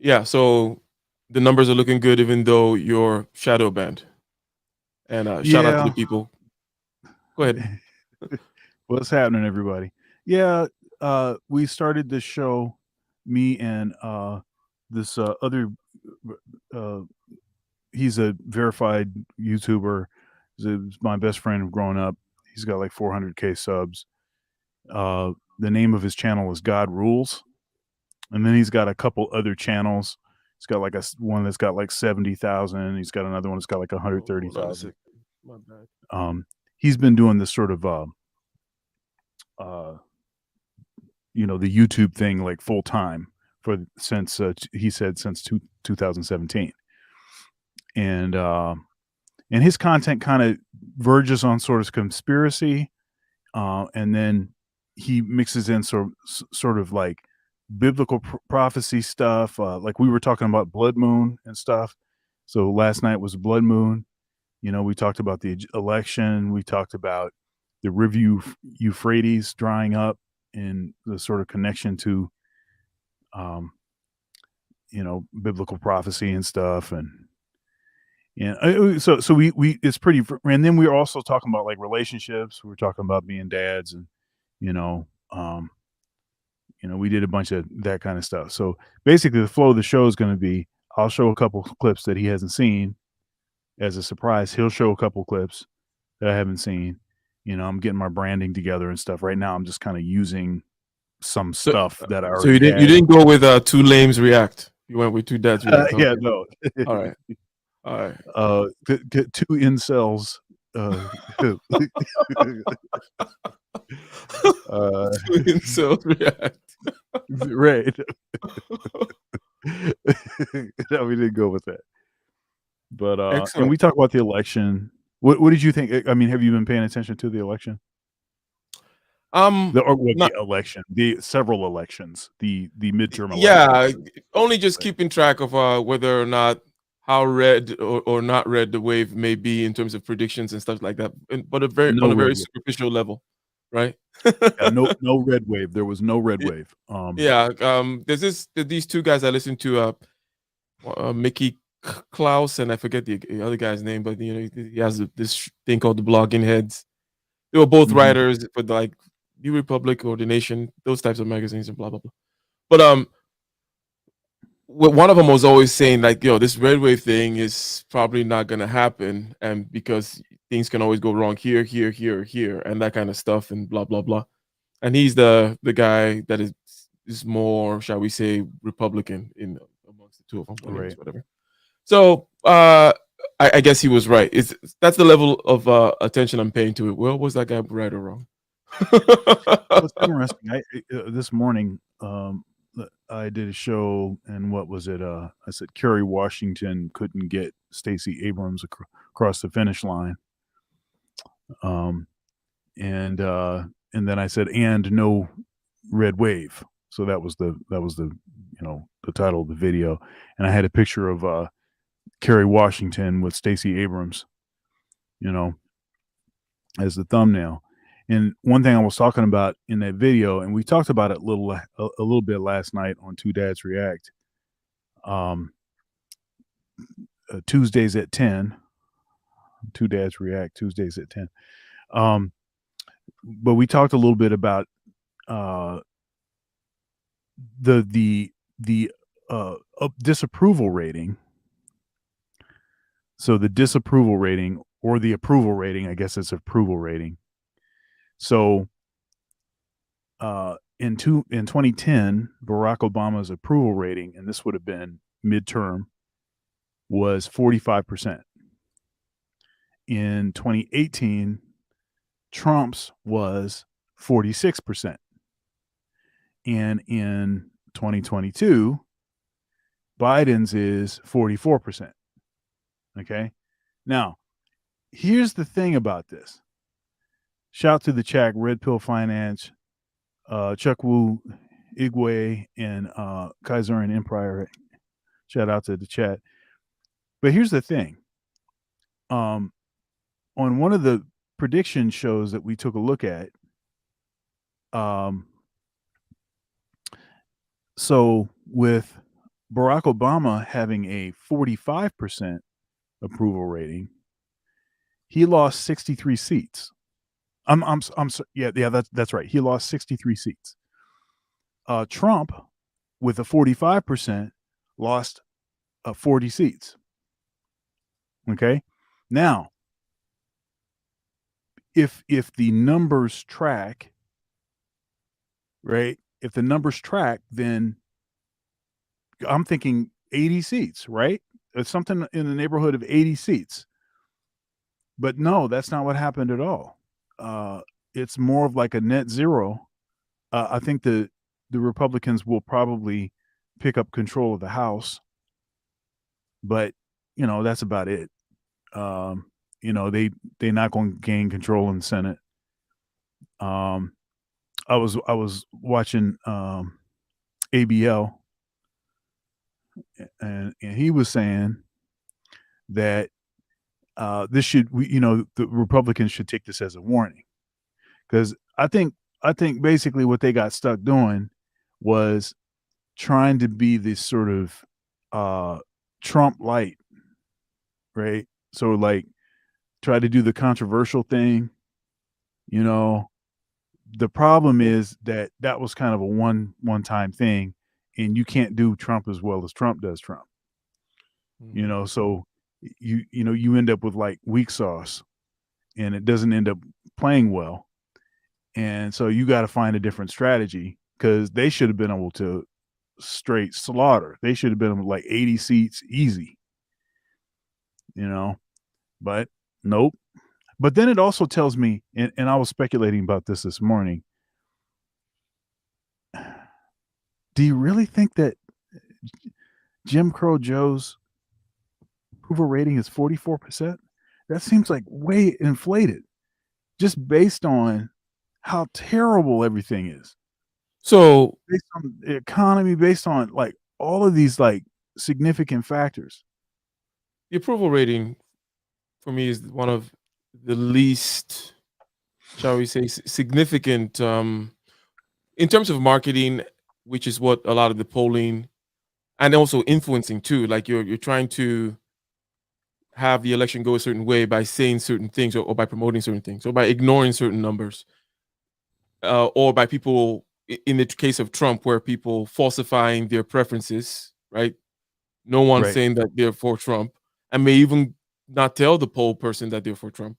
Yeah, so the numbers are looking good even though you're shadow banned. And shout out to the Yeah. people. Go ahead. What's happening, everybody? Yeah, we started this show, me and this other. Uh, he's a verified YouTuber. He's my best friend growing up. He's got like 400K subs. The name of his channel is God Rules, and then he's got a couple other channels. He's got like one that's got like 70,000. He's got another one that's got like Oh, hold on a 130,000. second. My bad. He's been doing this sort of uh, the YouTube thing like full time since he said since 2017, and his content kind of verges on sort of conspiracy, and then he mixes in sort of like biblical prophecy stuff, like we were talking about blood moon and stuff. So last night was blood moon. We talked about the election. We talked about the river Euphrates drying up and the sort of connection to, um, biblical prophecy and stuff. So we it's pretty. And then we were also talking about like relationships. We were talking about being dads, and you know, um, we did a bunch of that kind of stuff. So basically, the flow of the show is going to be: I'll show a couple clips that he hasn't seen as a surprise. He'll show a couple clips that I haven't seen. I'm getting my branding together and stuff. Right now, I'm just kind of using some So stuff that I so already you had. didn't go with two lames react. You went with two dads react. Yeah, Okay. no. All right. All right. Get two incels. Two incels react. Right. No, we didn't go with that. But and Excellent. we talk about the election. What did you think? I mean, have you been paying attention to the election? The Not election, the several elections, the midterm yeah, elections. only just keeping track of whether or not how red or not red the wave may be in terms of predictions and stuff like that, but No on a red very wave. superficial level, right? Yeah, no red wave. There was no red wave. Yeah, there's these two guys I listen to, Mickey Klaus, and I forget the other guy's name, but he has this thing called the Blogging Heads. They were both Mhm. writers for like New Republic or The Nation, those types of magazines and blah blah blah. But one of them was always saying like, "Yo, this red wave thing is probably not gonna happen," and because things can always go wrong here, here, here, here, and that kind of stuff, and blah blah blah. And he's the guy that is more, shall we say, Republican in amongst the two of them. Anyways, Right. whatever. So I guess he was right. That's the level of attention I'm paying to it. Well, was that guy right or wrong? Well, it's interesting. This morning, I did a show, and what was it? I said Kerry Washington couldn't get Stacey Abrams across the finish line, um, and then I said, and no red wave. So that was the the title of the video, and I had a picture of Kerry Washington with Stacey Abrams, you know, as the thumbnail. And one thing I was talking about in that video, and we talked about it a little bit last night on Two Dads React, um, Tuesdays at 10. Two Dads React Tuesdays at 10. Um, but we talked a little bit about uh, the disapproval rating. So the disapproval rating or the approval rating, I guess it's approval rating. So in 2010, Barack Obama's approval rating, and this would have been midterm, was 45%. In 2018, Trump's was 46%. And in 2022, Biden's is 44%. Okay. Now, here's the thing about this. Shout to the chat, Red Pill Finance, Chuck Wu, Igwe, and Kaiser Empire. Shout out to the chat. But here's the thing. On one of the prediction shows that we took a look at, so with Barack Obama having a 45% approval rating, he lost 63 seats. That's right. He lost 63 seats. Trump, with a 45%, lost 40 seats. Okay, now if the numbers track, right? If the numbers track, then I'm thinking 80 seats, right? It's something in the neighborhood of 80 seats. But no, that's not what happened at all. It's more of like a net zero. I think the Republicans will probably pick up control of the House, but that's about it. They're not going to gain control in the Senate. I was watching ABL, and he was saying that the Republicans should take this as a warning, because I think basically what they got stuck doing was trying to be this sort of Trump light, right? So like try to do the controversial thing. The problem is that was kind of a one-time thing, and you can't do Trump as well as Trump does Trump. So you end up with like weak sauce, and it doesn't end up playing well. And so you got to find a different strategy, because they should have been able to straight slaughter. They should have been like 80 seats easy, but nope. But then it also tells me, and I was speculating about this morning, do you really think that Jim Crow Joe's approval rating is 44%? That seems like way inflated, just based on how terrible everything is. So based on the economy, based on like all of these like significant factors. The approval rating for me is one of the least, shall we say, significant in terms of marketing, which is what a lot of the polling and also influencing too. Like you're trying to have the election go a certain way by saying certain things, or by promoting certain things, or by ignoring certain numbers, or by people, in the case of Trump, where people falsifying their preferences, right? No one Right. saying that they're for Trump, and may even not tell the poll person that they're for Trump,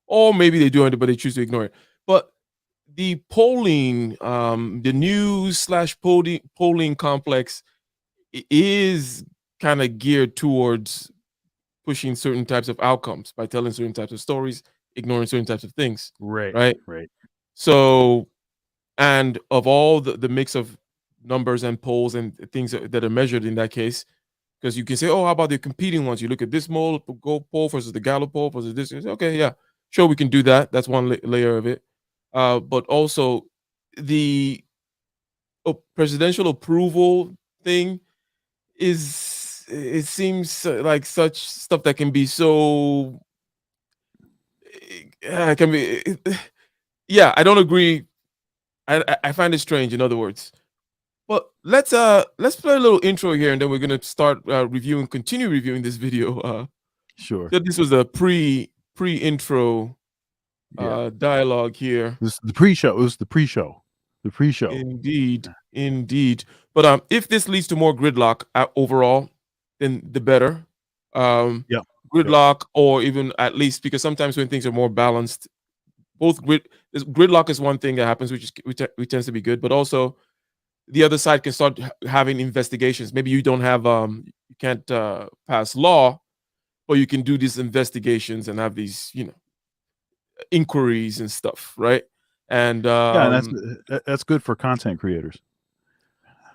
or maybe they do it, but they choose to ignore it. But the polling, the news/polling complex is kind of geared towards pushing certain types of outcomes by telling certain types of stories, ignoring certain types of things. Right. So, and of all the mix of numbers and polls and things that are measured in that case, because you can say, oh, how about the competing ones? You look at this poll versus the Gallup poll versus this. Okay, yeah, sure, we can do that. That's one layer of it. But also the presidential approval thing it seems like such stuff that can be so can be yeah, I don't agree. I find it strange, in other words. But let's play a little intro here, and then we're gonna start continue reviewing this video. Sure. So this was a pre-intro dialogue here. This is the pre-show. It was the pre-show. Indeed. But if this leads to more gridlock overall, then the better. Gridlock, or even at least, because sometimes when things are more balanced, gridlock is one thing that happens, which tends to be good, but also the other side can start having investigations. Maybe you don't have you can't pass law, but you can do these investigations and have these inquiries and stuff, right? And that's good for content creators.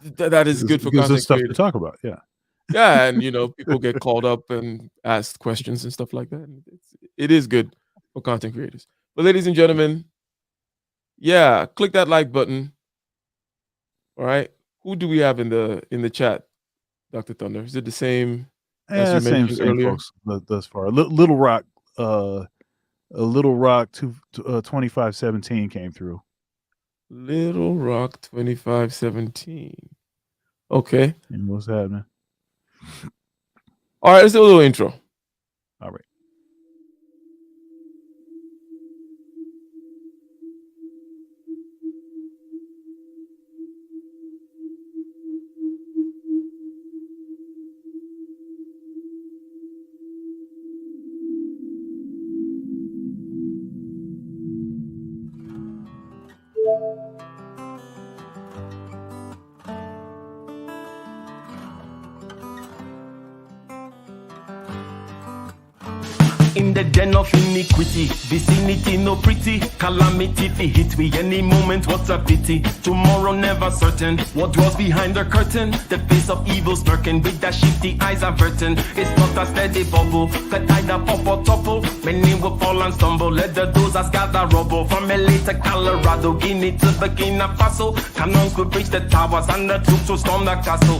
That is good for content stuff creators to talk about. Yeah, and people get called up and asked questions and stuff like that. It is good for content creators. But ladies and gentlemen, yeah, click that like button. All right, who do we have in the chat, Dr. Thunder? Is it the same as you mentioned earlier? Folks thus far. Little Rock, Little Rock 2517 came through. Little Rock 2517. Okay. And what's happening? All right, let's do a little intro. All right. In the den of iniquity, vicinity no pretty, calamity fi hit we any moment, what a pity. Tomorrow never certain, what dwells behind the curtain, the face of evil smirking with that shifty eyes averting. It's not a steady bubble, that either pop or topple, many will fall and stumble, let the dozers gather rubble. From LA to Colorado, Guinea to Burkina Faso, cannons could reach the towers and the troops will storm the castle.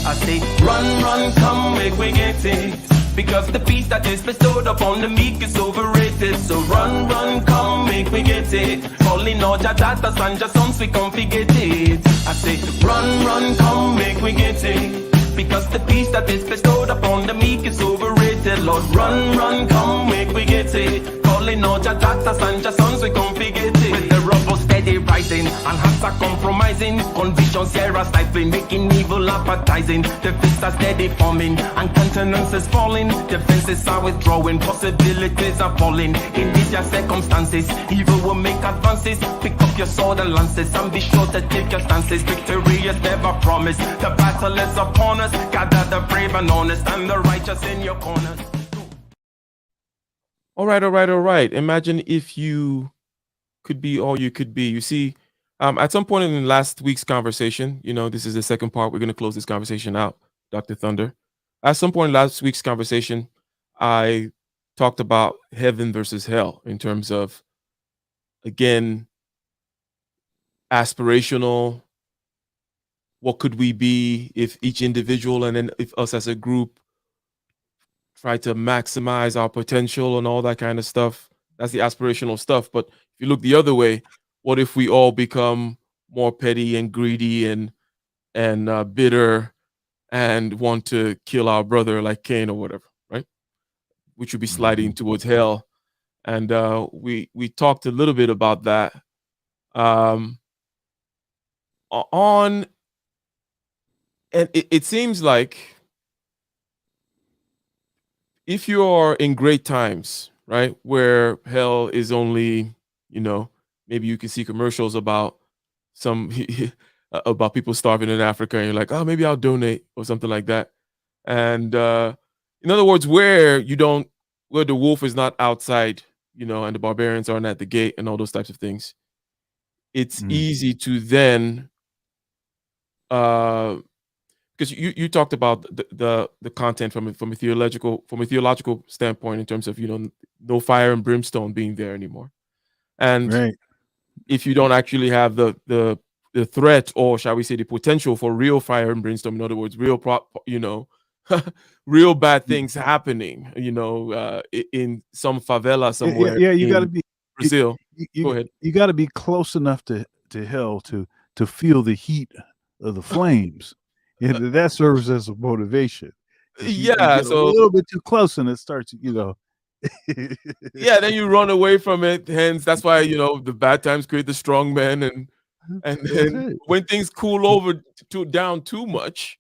I say, run, come, make we get it. Because the peace that is bestowed upon the meek is overrated. So run, come, make we get it. Calling all your daughters and your sons, we come forget it. I say, run, come, make we get it. Because the peace that is bestowed upon the meek is overrated. Lord, run, come, make we get it. Calling all your daughters and your sons, we come forget it. With the rubble steady rising, and hearts are compromising. Convictions here are stifling, making evil appetizing. The fists are steady forming, and countenance is falling. Defenses are withdrawing, possibilities are falling. In these your circumstances, evil will make advances. Pick up your sword and lances, and be sure to take your stances. Victory is never promised, the battle is upon us. Gather the brave and honest, and the righteous in your corners. All right. Imagine if you could be all you could be. You see, at some point in last week's conversation, this is the second part. We're going to close this conversation out, Dr. Thunder. At some point in last week's conversation, I talked about heaven versus hell in terms of, again, aspirational. What could we be if each individual and then if us as a group try to maximize our potential and all that kind of stuff? That's the aspirational stuff. But if you look the other way, what if we all become more petty and greedy and bitter and want to kill our brother like Cain or whatever, right? Which would be sliding towards hell. And we talked a little bit about that. And it seems like if you're in great times, right, where hell is only, maybe you can see commercials about some about people starving in Africa, and you're like, oh, maybe I'll donate or something like that. And in other words, where the wolf is not outside, and the barbarians aren't at the gate and all those types of things, it's easy to then because you talked about the content from a theological standpoint in terms of no fire and brimstone being there anymore, and Right. if you don't actually have the threat, or shall we say the potential for real fire and brimstone, in other words, real real bad things happening, in some favela somewhere. Yeah, you got to be Brazil. Go ahead. You got to be close enough to hell to feel the heat of the flames. And that serves as a motivation. You get So a little bit too close and it starts, yeah, then you run away from it. Hence, that's why the bad times create the strong men, and then when things cool over down too much,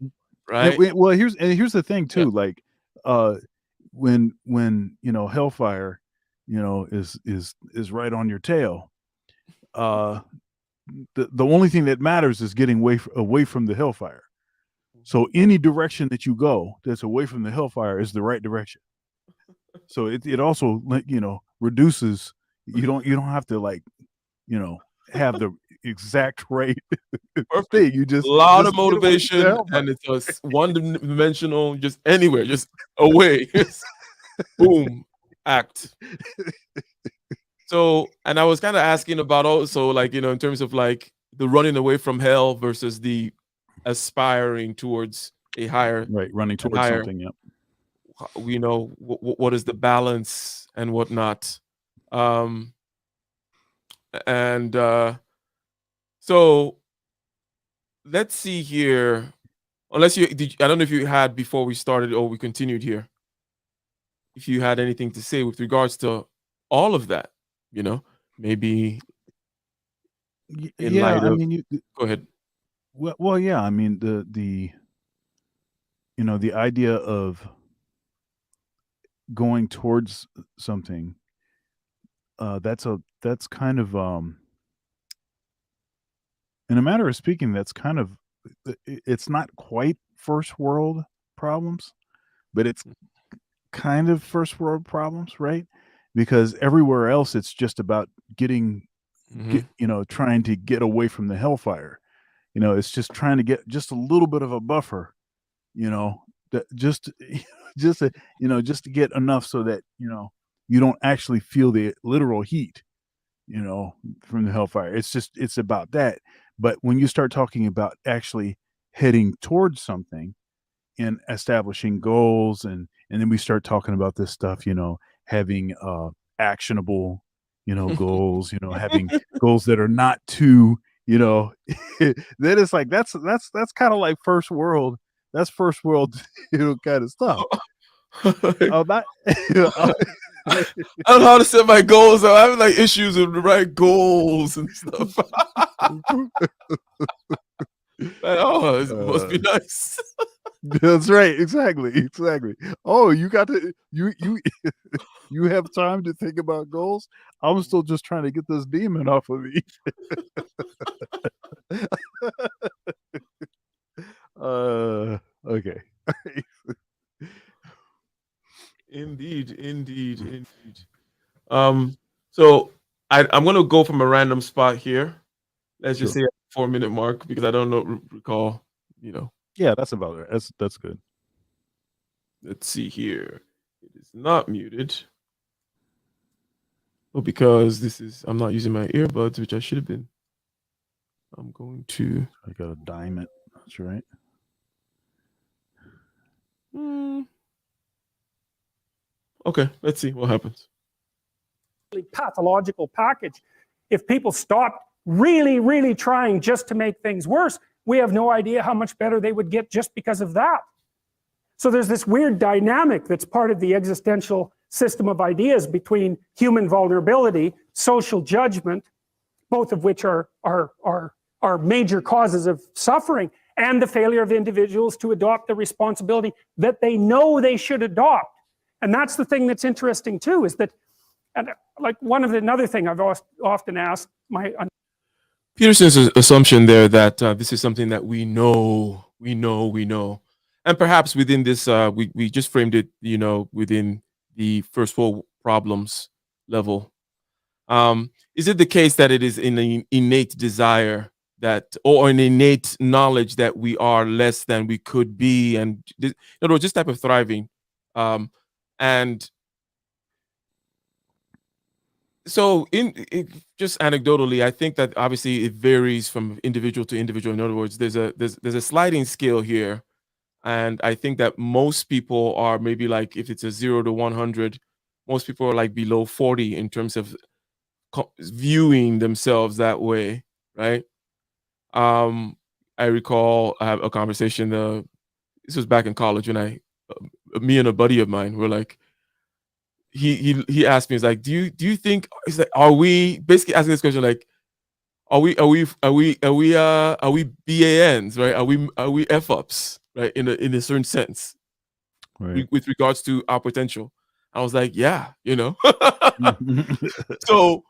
right? Well, here's the thing too. Yeah. Like, when hellfire, is right on your tail. The only thing that matters is getting away from the hellfire. So any direction that you go that's away from the hellfire is the right direction. So it also reduces. You don't have to have the exact right thing. You just a lot of motivation, and it's a one-dimensional, just anywhere, just away. Boom, act. So, and I was kind of asking about also in terms of the running away from hell versus the aspiring towards a higher, running towards something. Yeah. What is the balance and whatnot. So let's see here. Unless you did, I don't know if you had before we started or we continued here. If you had anything to say with regards to all of that, maybe in Yeah, light I of. mean, Go ahead. well, yeah, I mean, the the idea of going towards something, that's kind of, in a matter of speaking, that's kind of, it's not quite first world problems, but it's kind of first world problems, right? Because everywhere else, it's just about trying to get away from the hellfire. It's just trying to get just a little bit of a buffer, just just just to get enough so that you don't actually feel the literal heat, from the hellfire. It's about that. But when you start talking about actually heading towards something and establishing goals, and then we start talking about this stuff, having actionable, goals, having goals that are not too, then it's like that's kind of like first world. That's first world, kind of stuff. That, I don't know how to set my goals. I'm having like issues with the right goals and stuff. It must be nice. That's right. Exactly. Oh, you got to you you have time to think about goals. I'm still just trying to get this demon off of me. Okay. Indeed. So I'm gonna go from a random spot here. Let's just say at the 4-minute mark because I don't recall. Yeah, that's about it. That's good. Let's see here. It is not muted. Well, because I'm not using my earbuds, which I should have been. I'm going to. I got a diamond. That's right. Okay, let's see what happens. Pathological package. If people stopped really trying just to make things worse, we have no idea how much better they would get just because of that. So there's this weird dynamic that's part of the existential system of ideas between human vulnerability, social judgment, both of which are major causes of suffering, and the failure of individuals to adopt the responsibility that they know they should adopt. And that's the thing that's interesting too, is that, and like another thing I've often asked Peterson's assumption there that this is something that we know, and perhaps within this, we just framed it, within the first world problems level. Is it the case that it is an innate desire or an innate knowledge that we are less than we could be, and in other words, this type of thriving, and so just anecdotally, I think that obviously it varies from individual to individual. In other words, there's a sliding scale here, and I think that most people are maybe like, if it's a 0 to 100, most people are like below 40 in terms of viewing themselves that way, right? I recall I have a conversation. This was back in college when me and a buddy of mine were like, he asked me, he's like, do you think, he's like, are we basically asking this question like, are we BANs, right? Are we F ups, right? In a certain sense, right, with regards to our potential. I was like, yeah, So,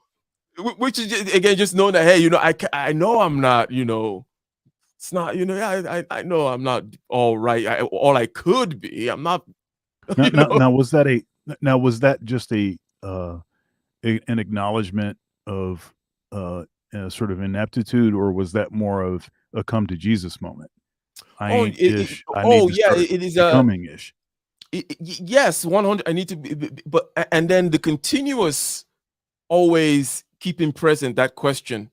which is again just knowing that, hey, I know I'm not, it's not, I know I'm not all right. All I could be. I'm not. Now was that just an acknowledgement of sort of ineptitude, or was that more of a come to Jesus moment? It is becoming ish. Yes, 100. I need to be, but and then the continuous, always keeping present that question,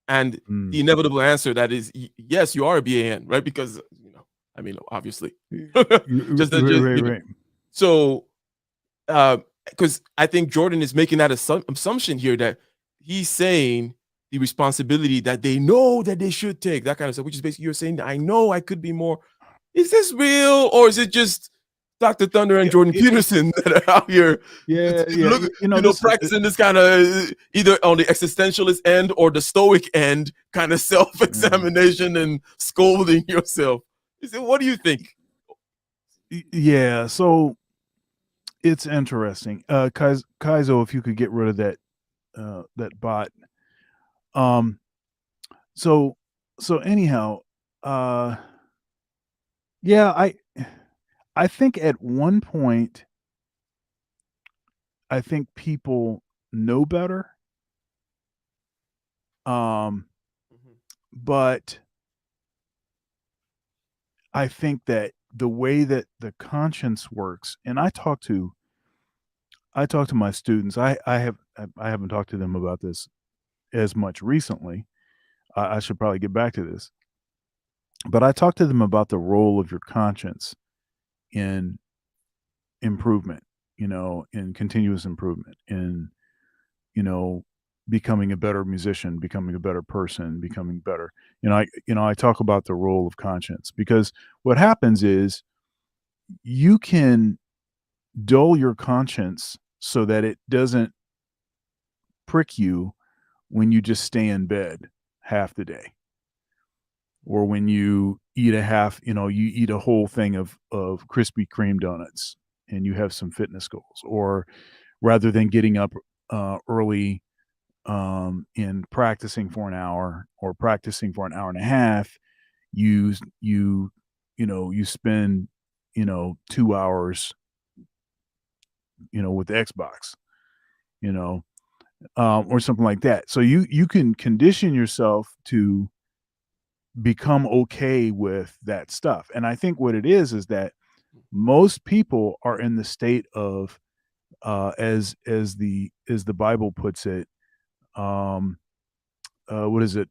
and the inevitable answer that is yes, you are a BAN, right? Because obviously, right. So, because I think Jordan is making that assumption here that he's saying the responsibility that they know that they should take, that kind of stuff, which is basically you're saying, I know I could be more, is this real or is it just Dr. Thunder and Jordan Peterson that are out here practicing this kind of either on the existentialist end or the stoic end kind of self-examination and scolding yourself? What do you think? Yeah, so it's interesting. Kaizo, if you could get rid of that bot. So anyhow, yeah, I think at one point, I think people know better. But I think that the way that the conscience works, and I talk to my students. I haven't talked to them about this as much recently. I should probably get back to this. But I talk to them about the role of your conscience in improvement, in continuous improvement, in, becoming a better musician, becoming a better person, becoming better. I talk about the role of conscience, because what happens is you can dull your conscience so that it doesn't prick you when you just stay in bed half the day, or when you eat you eat a whole thing of Krispy Kreme donuts and you have some fitness goals, or rather than getting up early and practicing for an hour or practicing for an hour and a half, you spend 2 hours with the Xbox, or something like that. So you can condition yourself to become okay with that stuff. And I think what it is that most people are in the state of as the Bible puts it, what is it?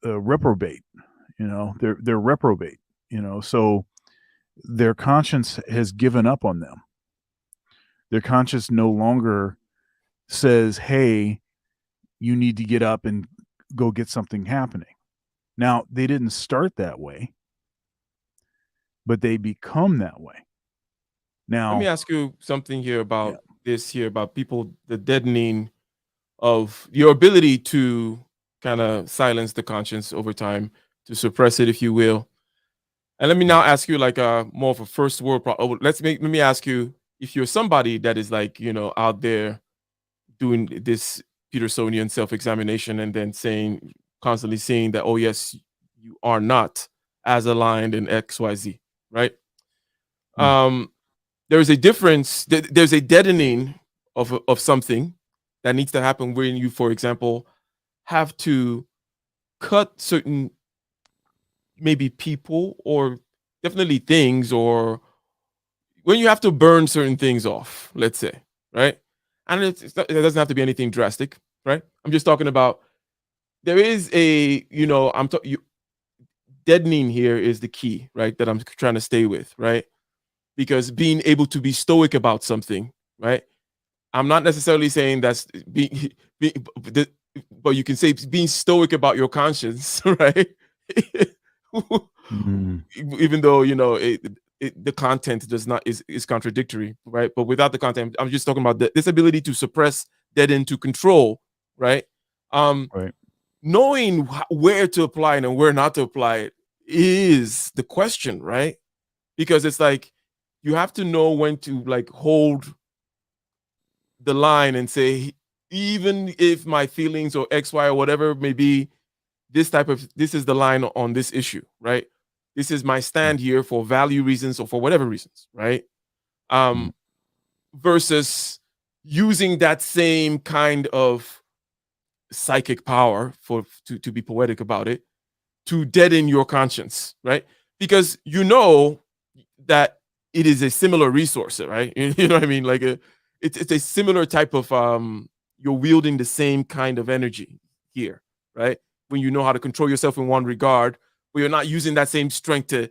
Reprobate. They're reprobate. So their conscience has given up on them. Their conscience no longer says, "Hey, you need to get up and go get something happening." Now, they didn't start that way, but they become that way. Now, let me ask you something here about about people, the deadening of your ability to kind of silence the conscience over time, to suppress it, if you will. And let me now ask you like more of a first world problem. Let me ask you, if you're somebody that is like, out there doing this Petersonian self-examination and then constantly saying that, oh yes, you are not as aligned in XYZ, right? There's a difference. There's a deadening of something that needs to happen when you, for example, have to cut certain maybe people or definitely things, or when you have to burn certain things off, let's say, right? And it doesn't have to be anything drastic, right? I'm just talking about there is a, deadening here is the key, right? That I'm trying to stay with, right? Because being able to be stoic about something, right? I'm not necessarily saying that's but you can say being stoic about your conscience, right? Even though the content is contradictory, right? But without the content, I'm just talking about this ability to suppress, deaden, to control, right? Right. Knowing where to apply it and where not to apply it is the question, right? Because it's like you have to know when to like hold the line and say, even if my feelings or X, Y, or whatever may be, this is the line on this issue, right? This is my stand here for value reasons or for whatever reasons, right? Versus using that same kind of psychic power to be poetic about it, to deaden your conscience, right? Because that it is a similar resource, right? You know what I mean? Like it's a similar type of you're wielding the same kind of energy here, right? When you know how to control yourself in one regard, but you're not using that same strength to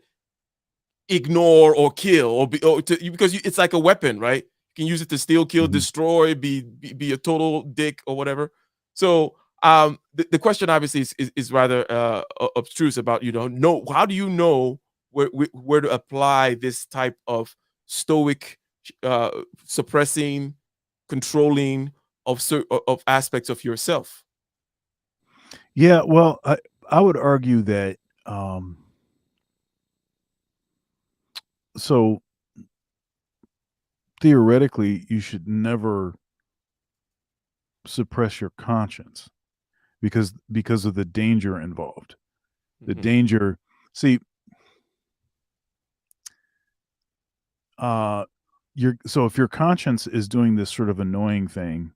ignore or kill because it's like a weapon, right? You can use it to steal, kill, destroy, be a total dick or whatever. So the question obviously is rather abstruse about how do you know where to apply this type of stoic suppressing, controlling of aspects of yourself. Yeah, well, I would argue that so theoretically you should never suppress your conscience because of the danger involved. The danger, see, so if your conscience is doing this sort of annoying thing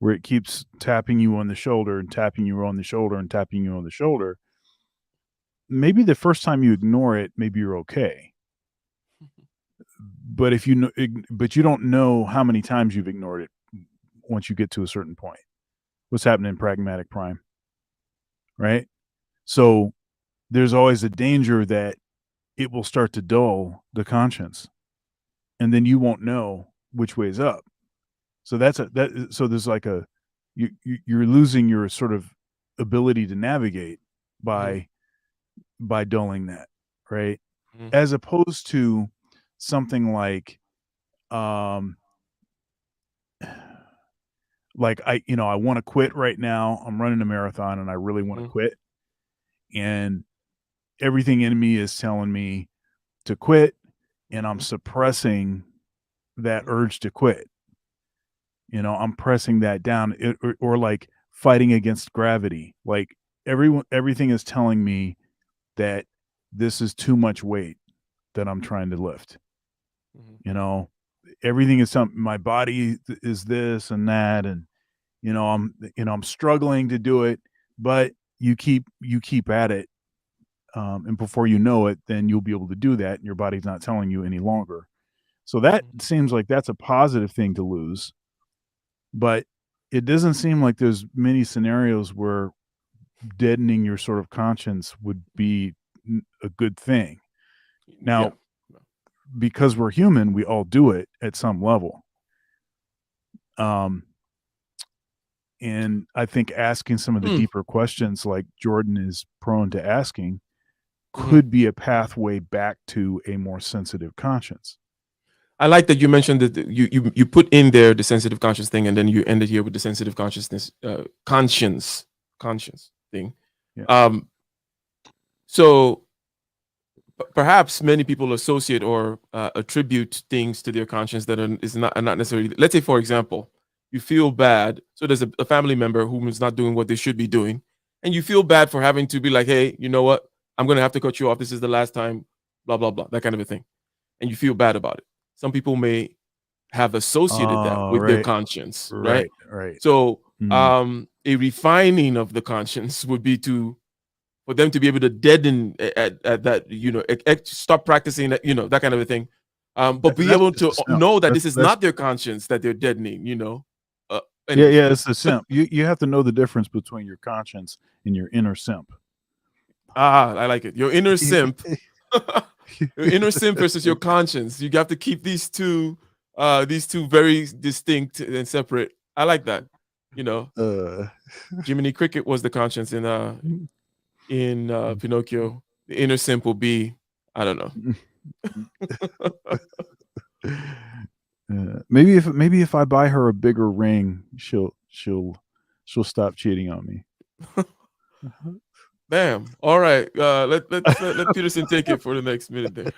where it keeps tapping you on the shoulder and tapping you on the shoulder and tapping you on the shoulder, maybe the first time you ignore it, maybe you're okay. But if you know, but you don't know how many times you've ignored it once you get to a certain point. What's happening in pragmatic prime, right? So there's always a danger that it will start to dull the conscience, and then you won't know which way is up. So so there's like you're losing your sort of ability to navigate by dulling that, right? As opposed to something like I want to quit right now. I'm running a marathon and I really want to quit. And everything in me is telling me to quit, and I'm suppressing that urge to quit. I'm pressing that down, or like fighting against gravity. Like everything is telling me that this is too much weight that I'm trying to lift. Everything is something. My body is this and that, and I'm struggling to do it, but you keep at it, and before you know it, then you'll be able to do that, and your body's not telling you any longer. So that seems like that's a positive thing to lose, but it doesn't seem like there's many scenarios where deadening your sort of conscience would be a good thing. Now, because we're human, we all do it at some level. And I think asking some of the deeper questions like Jordan is prone to asking could be a pathway back to a more sensitive conscience. I like that you mentioned that you put in there the sensitive conscience thing, and then you ended here with the sensitive consciousness, conscience thing. Yeah. So perhaps many people associate or attribute things to their conscience that are not necessarily. Let's say, for example, you feel bad. So there's a family member who is not doing what they should be doing, and you feel bad for having to be like, hey, you know what? I'm going to have to cut you off. This is the last time, blah, blah, blah, that kind of a thing. And you feel bad about it. Some people may have associated that with their conscience, right? Right. So a refining of the conscience would be for them to be able to deaden at that, stop practicing that, that kind of a thing. But be able to know that this is not their conscience that they're deadening, Yeah, it's the simp. You have to know the difference between your conscience and your inner simp. I like it. Your inner simp, your inner simp versus your conscience. You have to keep these two very distinct and separate. I like that. Jiminy Cricket was the conscience in Pinocchio. The inner simp will be, I don't know. Maybe if I buy her a bigger ring, she'll stop cheating on me. Damn. All right. Let Peterson take it for the next minute there.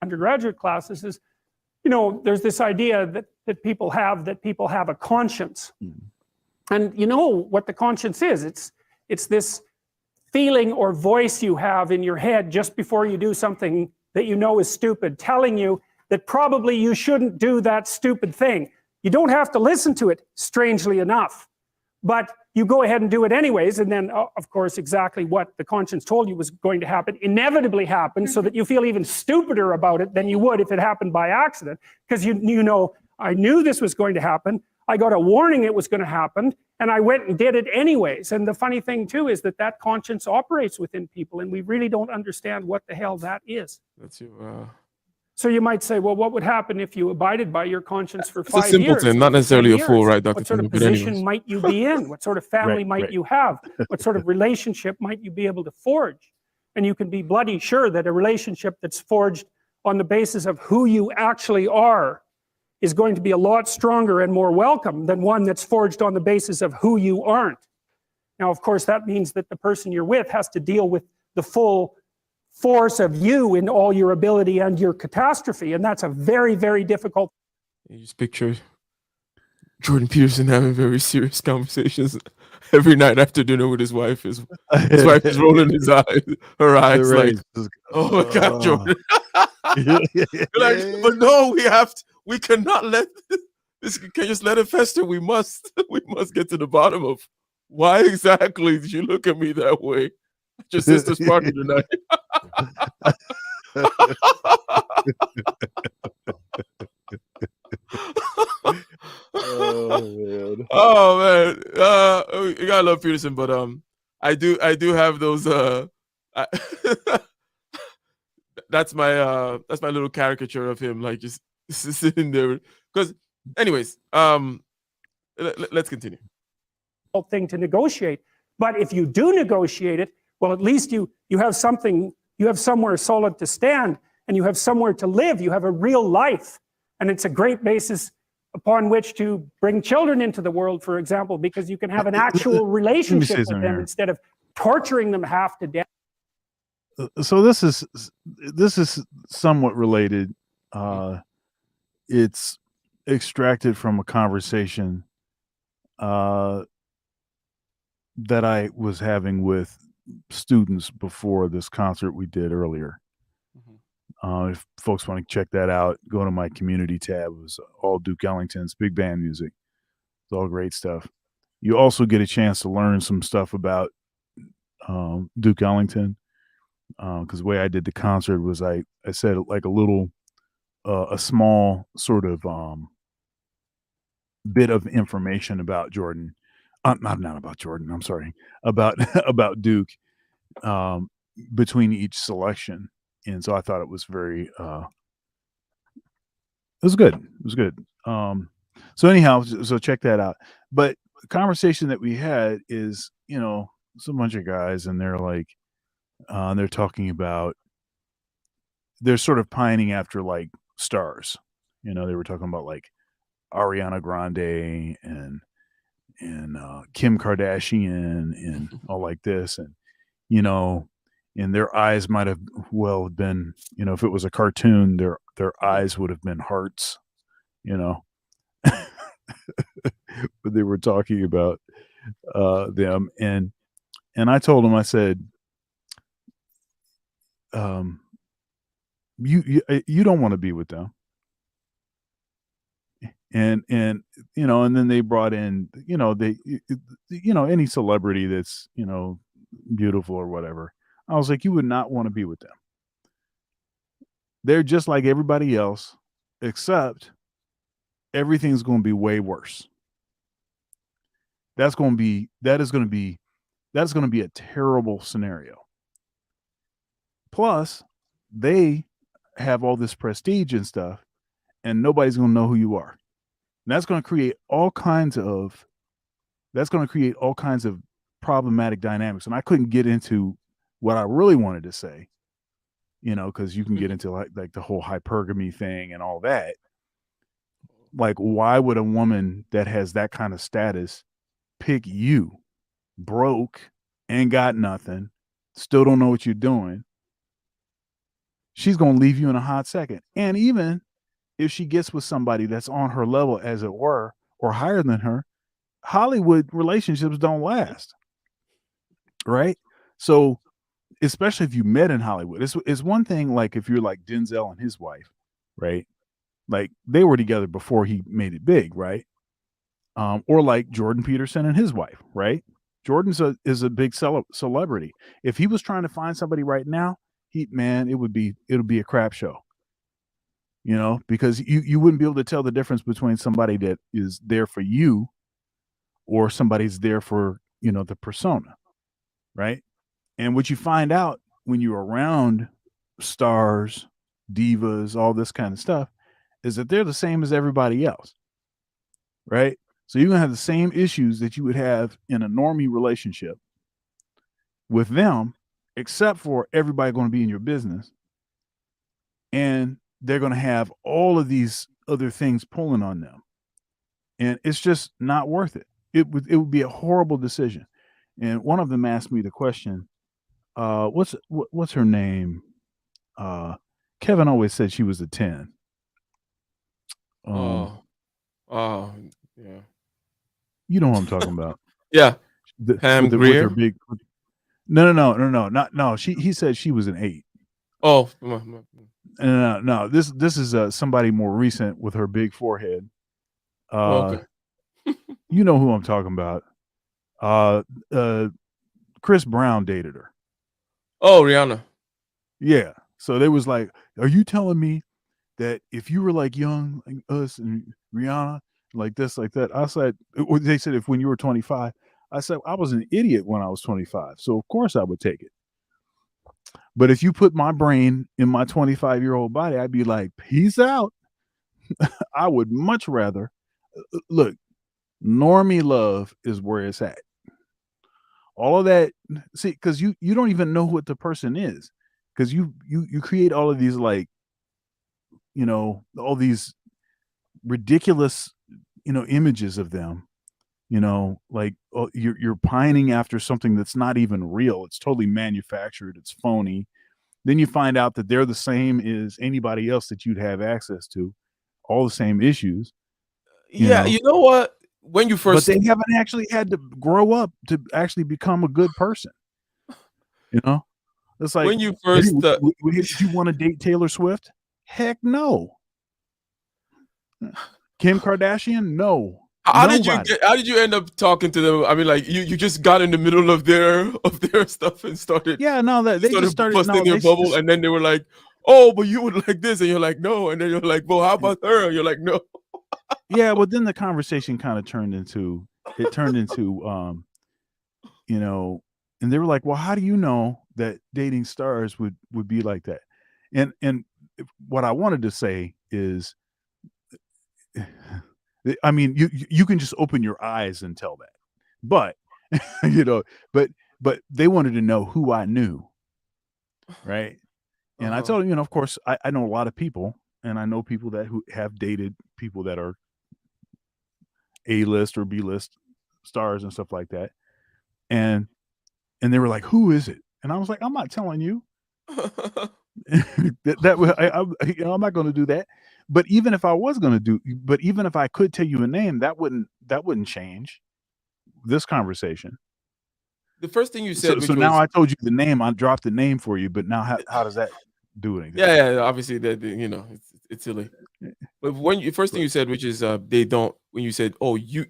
Undergraduate classes is, there's this idea that people have a conscience. And you know what the conscience is. It's this feeling or voice you have in your head just before you do something that you know is stupid, telling you that probably you shouldn't do that stupid thing. You don't have to listen to it, strangely enough. But you go ahead and do it anyways, and then, of course, exactly what the conscience told you was going to happen inevitably happens, so that you feel even stupider about it than you would if it happened by accident, because I knew this was going to happen, I got a warning it was going to happen, and I went and did it anyways. And the funny thing, too, is that conscience operates within people, and we really don't understand what the hell that is. That's you. So you might say, well, what would happen if you abided by your conscience for 5 years? It's a simpleton, not necessarily a fool, right, Dr. What sort of position might you be in? What sort of family might you have? What sort of relationship might you be able to forge? And you can be bloody sure that a relationship that's forged on the basis of who you actually are is going to be a lot stronger and more welcome than one that's forged on the basis of who you aren't. Now, of course, that means that the person you're with has to deal with the full force of you in all your ability and your catastrophe. And that's a very, very difficult. You just picture Jordan Peterson having very serious conversations every night after dinner with his wife. His wife is rolling her eyes like, oh my God, Jordan. Like, but no, we cannot let this, can just let it fester. We must get to the bottom of why exactly did you look at me that way? Your sister's party tonight. Oh man. You gotta love Peterson, but I do have those that's my little caricature of him, like just sitting there. Because anyways, let's continue. Thing to negotiate. But if you do negotiate it, well, at least you have something, you have somewhere solid to stand, and you have somewhere to live. You have a real life. And it's a great basis upon which to bring children into the world, for example, because you can have an actual relationship with them instead of torturing them half to death. So this is somewhat related. It's extracted from a conversation that I was having with students before this concert we did earlier. If folks want to check that out, go to my community tab. It was all Duke Ellington's big band music. It's all great stuff. You also get a chance to learn some stuff about Duke Ellington, because the way I did the concert was I said like a small sort of bit of information about Jordan. Not about Jordan, I'm sorry, about Duke between each selection. And so I thought it was very it was good. It was good. So anyhow, so check that out. But the conversation that we had is, it's a bunch of guys, and they're like they're talking about, they're sort of pining after like stars. They were talking about like Ariana Grande and Kim Kardashian and all like this, and and their eyes might have well been, if it was a cartoon, their eyes would have been hearts, but they were talking about them, and I told them, I said, you don't want to be with them. And and then they brought in, any celebrity that's, beautiful or whatever. I was like, you would not want to be with them. They're just like everybody else, except everything's going to be way worse. That's going to be a terrible scenario. Plus, they have all this prestige and stuff, and nobody's going to know who you are. And that's going to create all kinds of problematic dynamics. And I couldn't get into what I really wanted to say, because you can get into like the whole hypergamy thing and all that. Like, why would a woman that has that kind of status pick you, broke, ain't got nothing, still don't know what you're doing? She's going to leave you in a hot second. And even if she gets with somebody that's on her level, as it were, or higher than her, Hollywood relationships don't last. Right? So, especially if you met in Hollywood, it's one thing, like if you're like Denzel and his wife, right? Like they were together before he made it big, right? Or like Jordan Peterson and his wife, right? Jordan's is a big celebrity. If he was trying to find somebody right now, it would be a crap show. Because you wouldn't be able to tell the difference between somebody that is there for you or somebody's there for, the persona, right? And what you find out when you're around stars, divas, all this kind of stuff, is that they're the same as everybody else, right? So you're going to have the same issues that you would have in a normie relationship with them, except for everybody going to be in your business, and they're going to have all of these other things pulling on them, and it's just not worth it. It would be a horrible decision. And one of them asked me the question, what's her name? Kevin always said she was a 10. Oh, yeah, You know what I'm talking about. yeah. Pam With her Grier? big. No. He said she was an 8. Oh, No. This is somebody more recent with her big forehead. okay. You know who I'm talking about. Chris Brown dated her. Oh, Rihanna. Yeah. So they was like, are you telling me that if you were like young, like us and Rihanna, like this, like that? I said, they said, if when you were 25, I said, I was an idiot when I was 25. So of course I would take it. But if you put my brain in my 25-year-old body, I'd be like, peace out. I would much rather look, normie love is where it's at. All of that, see, because you don't even know what the person is, because you create all of these, like, all these ridiculous images of them, like, you're pining after something that's not even real. It's totally manufactured. It's phony. Then you find out that they're the same as anybody else that you'd have access to, all the same issues. Yeah, you know what? When you But first, they haven't actually had to grow up to actually become a good person. It's like, when you first, do you want to date Taylor Swift? Heck no. Kim Kardashian? No. how did you end up talking to them? I mean, like, you just got in the middle of their stuff and started. Yeah, no, that they just started busting their bubble, and then they were like, "Oh, but you would like this," and you're like, "No," and then you're like, "Well, how about her?" And you're like, "No." Yeah, but then the conversation kind of turned into, and they were like, well, how do you know that dating stars would be like that? And what I wanted to say is, I mean, you can just open your eyes and tell that, but but they wanted to know who I knew, right? And I told them, of course, I know a lot of people, and I know people who have dated people that are A-list or B-list stars and stuff like that, and they were like, who is it? And I was like, I'm not telling you. I'm not going to do that. But even if I was going to even if I could tell you a name, that wouldn't change this conversation. The first thing you said, so now I told you the name, I dropped the name for you, but now how does that do anything? Yeah, obviously that, it's silly. But first thing you said, which is they don't, when you said, oh, you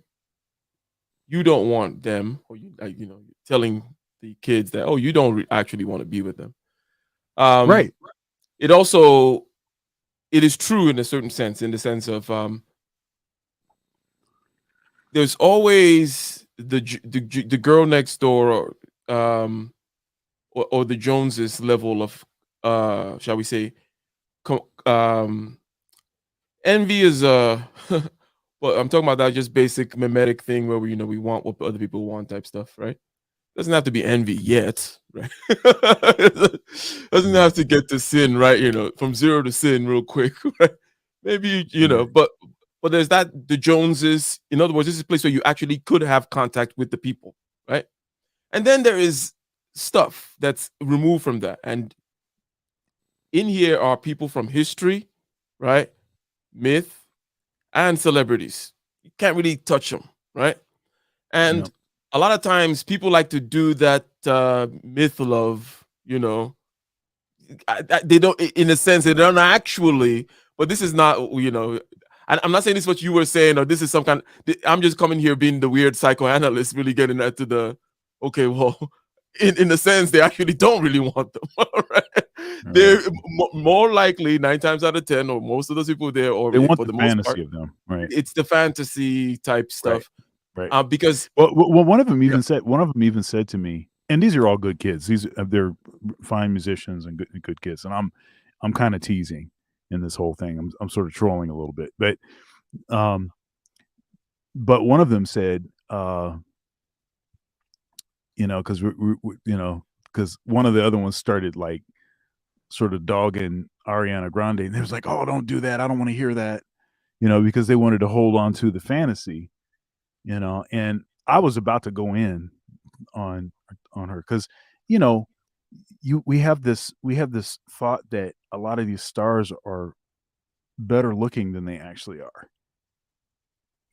don't want them, or telling the kids that, oh, you don't actually want to be with them. Right. It is true in a certain sense, in the sense of there's always the girl next door, or the Joneses level of shall we say, envy is well, I'm talking about that just basic mimetic thing where we want what other people want type stuff, right? Doesn't have to be envy yet, right? Doesn't have to get to sin, right? From 0 to sin real quick, right? Maybe but there's the Joneses. In other words, this is a place where you actually could have contact with the people, right? And then there is stuff that's removed from that, and in here are people from history, right? Myth and celebrities. You can't really touch them, right? And a lot of times people like to do that myth love, they don't, in a sense, they don't actually, but this is not, I'm not saying this is what you were saying, or this is some kind, I'm just coming here being the weird psychoanalyst, really getting at okay, well, in a sense, they actually don't really want them, right? They're more likely 9 times out of 10, or most of those people there, or they want for the most fantasy part, of them, right? It's the fantasy type stuff, right? Because one of them even said to me, and these are all good kids. They're fine musicians and good kids, and I'm kind of teasing in this whole thing. I'm sort of trolling a little bit, but one of them said, because we because one of the other ones started like sort of dogging Ariana Grande, and they was like, "Oh, don't do that. I don't want to hear that," because they wanted to hold on to the fantasy, And I was about to go in on her because, we have this thought that a lot of these stars are better looking than they actually are,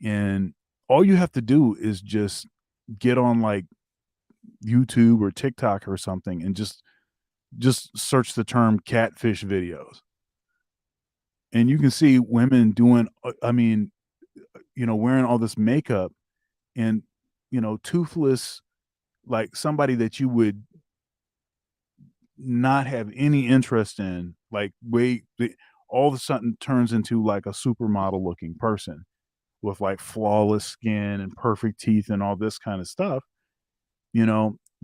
and all you have to do is just get on like YouTube or TikTok or something and just search the term catfish videos, and you can see women doing wearing all this makeup and toothless, like somebody that you would not have any interest in, like all of a sudden turns into like a supermodel looking person with like flawless skin and perfect teeth and all this kind of stuff.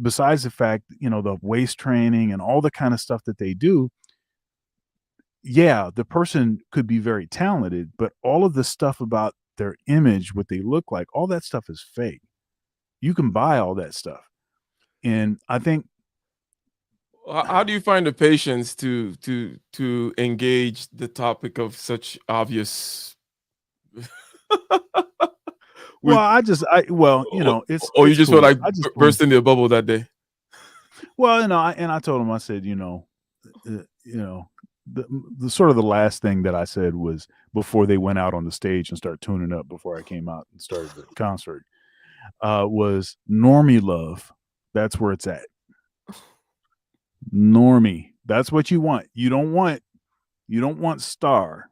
Besides the fact, the waist training and all the kind of stuff that they do, yeah, the person could be very talented, but all of the stuff about their image, what they look like, all that stuff is fake. You can buy all that stuff. And I think, How do you find the patience to engage the topic of such obvious? well, With- it's, or you it's just cool. feel like I just burst into a bubble that day? Well, I told him, I said, the sort of the last thing that I said was before they went out on the stage and started tuning up before I came out and started the concert, was normie love. That's where it's at. Normie. That's what you want. You don't want star.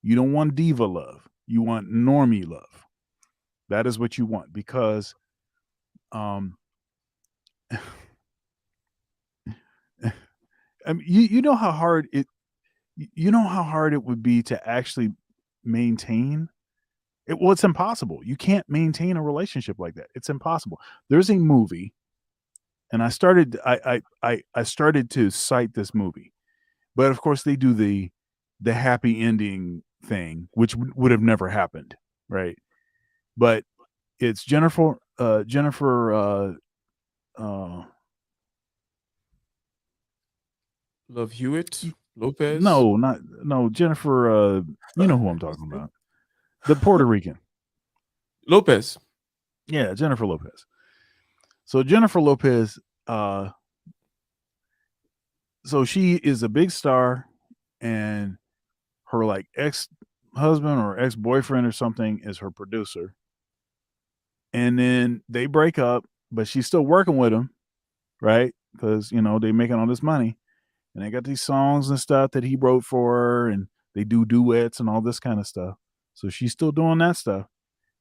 You don't want diva love. You want normie love. That is what you want, because I mean, you know how hard it would be to actually maintain it. Well, it's impossible. You can't maintain a relationship like that. It's impossible. There's a movie, and I started to cite this movie, but of course they do the happy ending thing, which would have never happened, right? But it's Jennifer Love Hewitt, Lopez. no, Jennifer, you know who I'm talking about. The Puerto Rican. Lopez. Yeah, Jennifer Lopez. So Jennifer Lopez, so she is a big star, and her like ex-husband or ex-boyfriend or something is her producer. And then they break up, but she's still working with him, right? Because they're making all this money. And they got these songs and stuff that he wrote for her, and they do duets and all this kind of stuff. So she's still doing that stuff.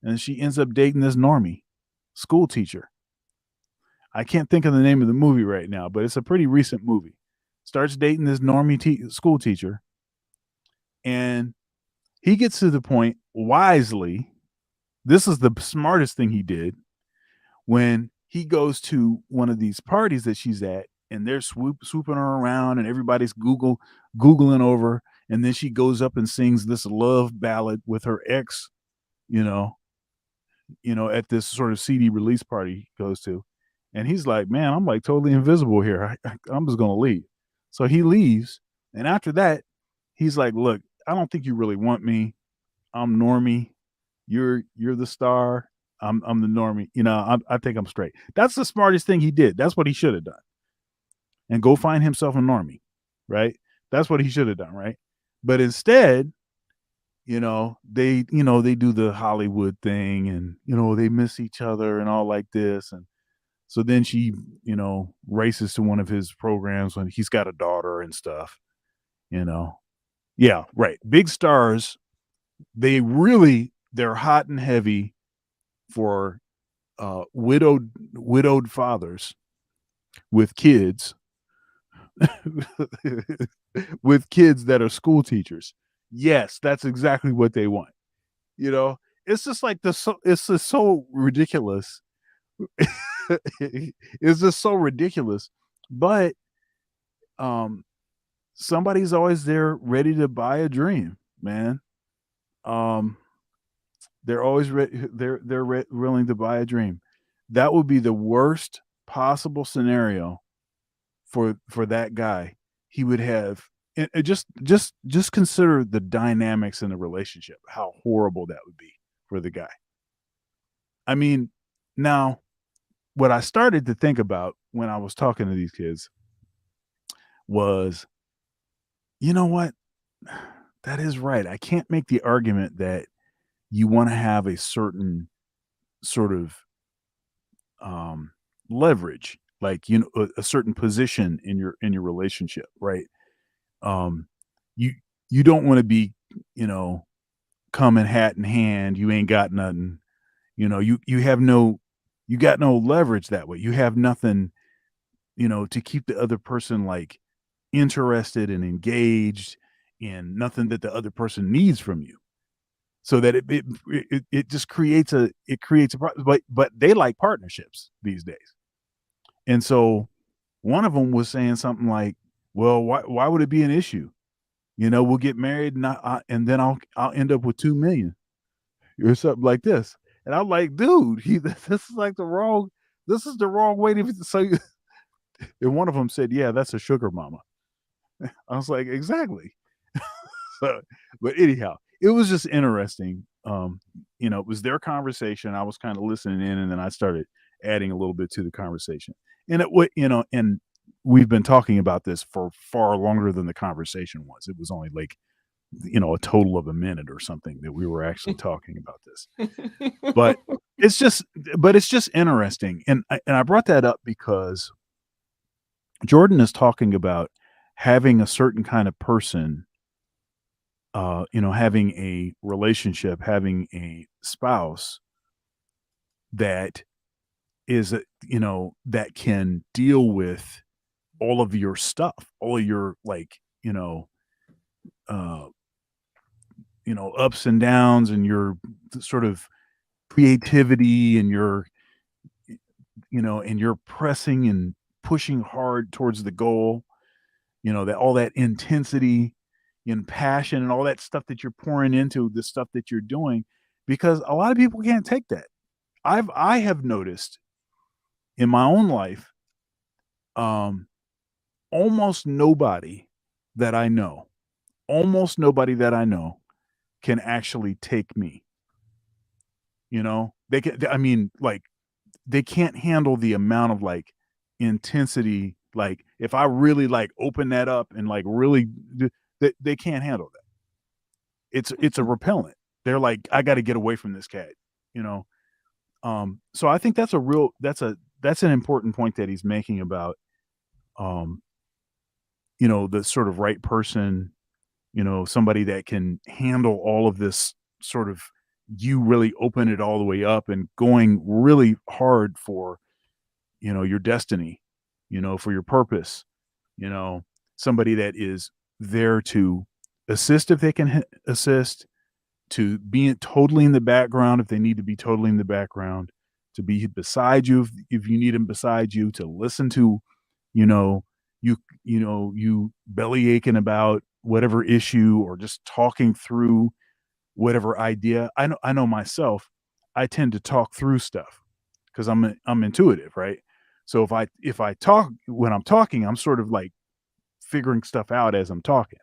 And she ends up dating this normie school teacher. I can't think of the name of the movie right now, but it's a pretty recent movie. Starts dating this normie school teacher. And he gets to the point, wisely, this is the smartest thing he did, when he goes to one of these parties that she's at, and they're swooping her around, and everybody's Googling over. And then she goes up and sings this love ballad with her ex, at this sort of CD release party he goes to. And he's like, man, I'm like totally invisible here. I'm just going to leave. So he leaves. And after that, he's like, look, I don't think you really want me. I'm normie. You're the star. I'm the normie. I think I'm straight. That's the smartest thing he did. That's what he should have done. And go find himself a normie, right? That's what he should have done, right? But instead, they do the Hollywood thing, and they miss each other and all like this. And so then she, races to one of his programs when he's got a daughter and stuff. Yeah, right. Big stars, they're hot and heavy for widowed fathers with kids. With kids that are school teachers. Yes, that's exactly what they want. It's just like it's just so ridiculous. It's just so ridiculous. But somebody's always there ready to buy a dream, man. They're always willing to buy a dream. That would be the worst possible scenario for that guy, he would have, and just consider the dynamics in the relationship, how horrible that would be for the guy. I mean, now what I started to think about when I was talking to these kids was, you know what? That is right. I can't make the argument that you want to have a certain sort of leverage, like, you know, a certain position in your relationship, right? You don't want to be, you know, coming hat in hand. You ain't got nothing. You know, you got no leverage that way. You have nothing, you know, to keep the other person like interested and engaged, and nothing that the other person needs from you. So that it just creates a but they like partnerships these days. And so one of them was saying something like, well, why would it be an issue? You know, we'll get married and then I'll end up with 2 million or something like this. And I'm like, dude, this is like the wrong way to so. And one of them said, yeah, that's a sugar mama. I was like, exactly. So, but anyhow, it was just interesting. You know, it was their conversation. I was kind of listening in, and then I started adding a little bit to the conversation. And you know, and we've been talking about this for far longer than the conversation was. It was only like, you know, a total of a minute or something that we were actually talking about this. But it's just interesting. And I brought that up because Jordan is talking about having a certain kind of person, you know, having a relationship, having a spouse that is, you know, that can deal with all of your stuff, all of your, like, you know, ups and downs, and your sort of creativity, and your, you know, and you're pressing and pushing hard towards the goal, you know, that all that intensity and passion and all that stuff that you're pouring into the stuff that you're doing, because a lot of people can't take that. I have noticed in my own life, almost nobody that I know can actually take me. You know, they can, I mean, like, they can't handle the amount of like intensity. Like, if I really like open that up and like really, they can't handle that. It's a repellent. They're like, I got to get away from this cat, you know? So I think that's an important point that he's making about, you know, the sort of right person, you know, somebody that can handle all of this sort of, you really open it all the way up and going really hard for, you know, your destiny, you know, for your purpose, you know, somebody that is there to assist if they can assist, to be totally in the background if they need to be totally in the background, to be beside you if you need them beside you, to listen to, you know, you belly aching about whatever issue, or just talking through whatever idea. I know myself, I tend to talk through stuff because I'm intuitive, right? So if I talk, when I'm talking, I'm sort of like figuring stuff out as I'm talking.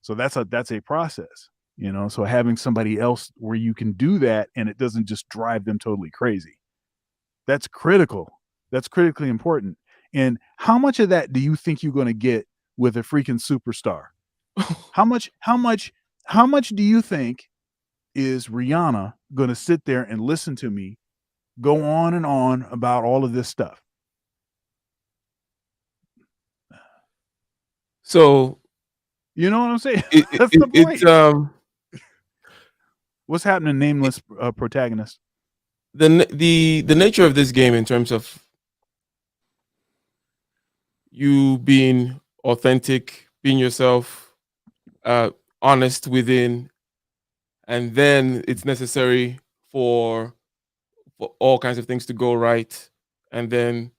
So that's a process, you know. So having somebody else where you can do that and it doesn't just drive them totally crazy, that's critical. That's critically important. And how much of that do you think you're going to get with a freaking superstar? How much do you think is Rihanna going to sit there and listen to me go on and on about all of this stuff? So, you know what I'm saying? That's the point. It's what's happening, nameless protagonist? The nature of this game, in terms of you being authentic, being yourself, honest within, and then it's necessary for all kinds of things to go right, and then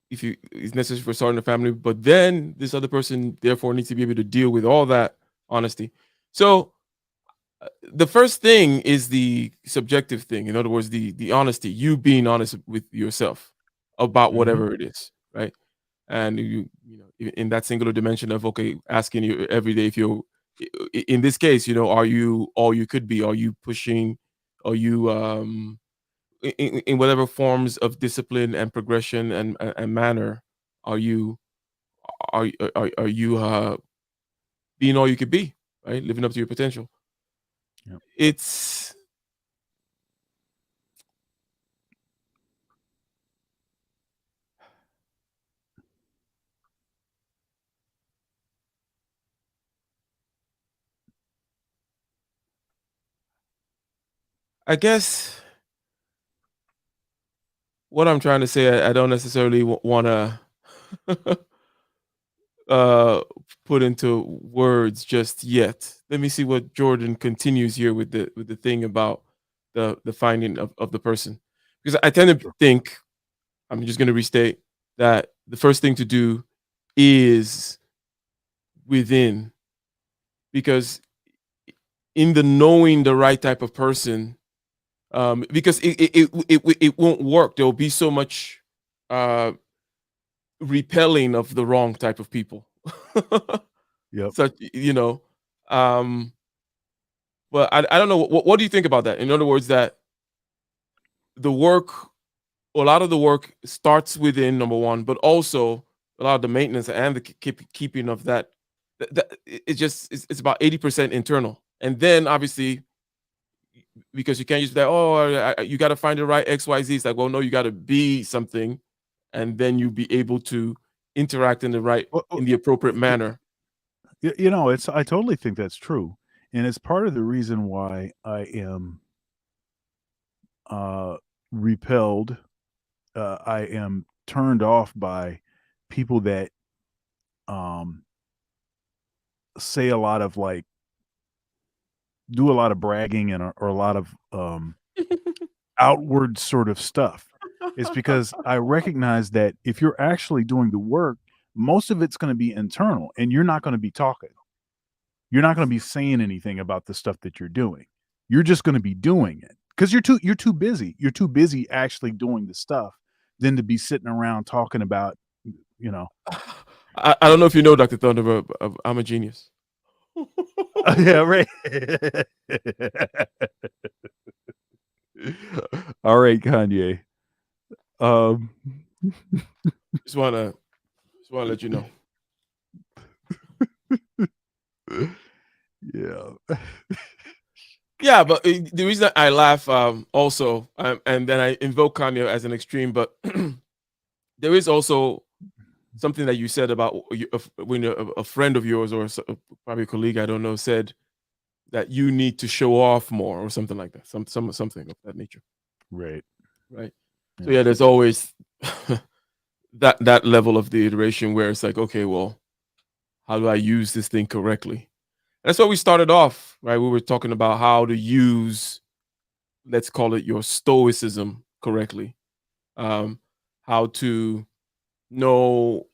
it's necessary for starting a family, but then this other person therefore needs to be able to deal with all that honesty. So the first thing is the subjective thing. In other words, the honesty, you being honest with yourself about whatever it is, right? and you know, in that singular dimension of, okay, asking you every day if you're, in this case, you know, are you all you could be? Are you pushing? Are you in whatever forms of discipline and progression and manner, are you are you being all you could be, right? Living up to your potential. Yep. It's I guess what I'm trying to say, I don't necessarily want to uh put into words just yet. Let me see what Jordan continues here with the thing about the finding of the person, because I tend to Sure. think, I'm just going to restate that the first thing to do is within, because in the knowing the right type of person, because it won't work. There will be so much repelling of the wrong type of people. Yep. Such, you know, but I don't know. What do you think about that? In other words, that the work, a lot of the work starts within, number one, but also a lot of the maintenance and the keeping of that. It's about 80% internal, and then obviously, because you can't use that. Oh, you got to find the right XYZ. It's like, well, no, you got to be something, and then you be able to interact in the right, in the appropriate manner. You know, I totally think that's true, and it's part of the reason why I am repelled. I am turned off by people that say a lot of, like, do a lot of bragging and or a lot of outward sort of stuff. It's because I recognize that if you're actually doing the work, most of it's going to be internal, and you're not going to be talking. You're not going to be saying anything about the stuff that you're doing. You're just going to be doing it because you're too busy. You're too busy actually doing the stuff than to be sitting around talking about, you know. I don't know if you know, Dr. Thunder, but I'm a genius. Yeah, right. All right, Kanye. Just wanna let you know. Yeah. Yeah, but the reason I laugh, also, and then I invoke Kanye as an extreme, but there is also something that you said about when a friend of yours, or probably a colleague, I don't know, said that you need to show off more or something like that, something of that nature. Right. Right. Yeah. So yeah, there's always that level of the iteration where it's like, okay, well, how do I use this thing correctly? That's why we started off, right? We were talking about how to use, let's call it, your stoicism correctly. How to know,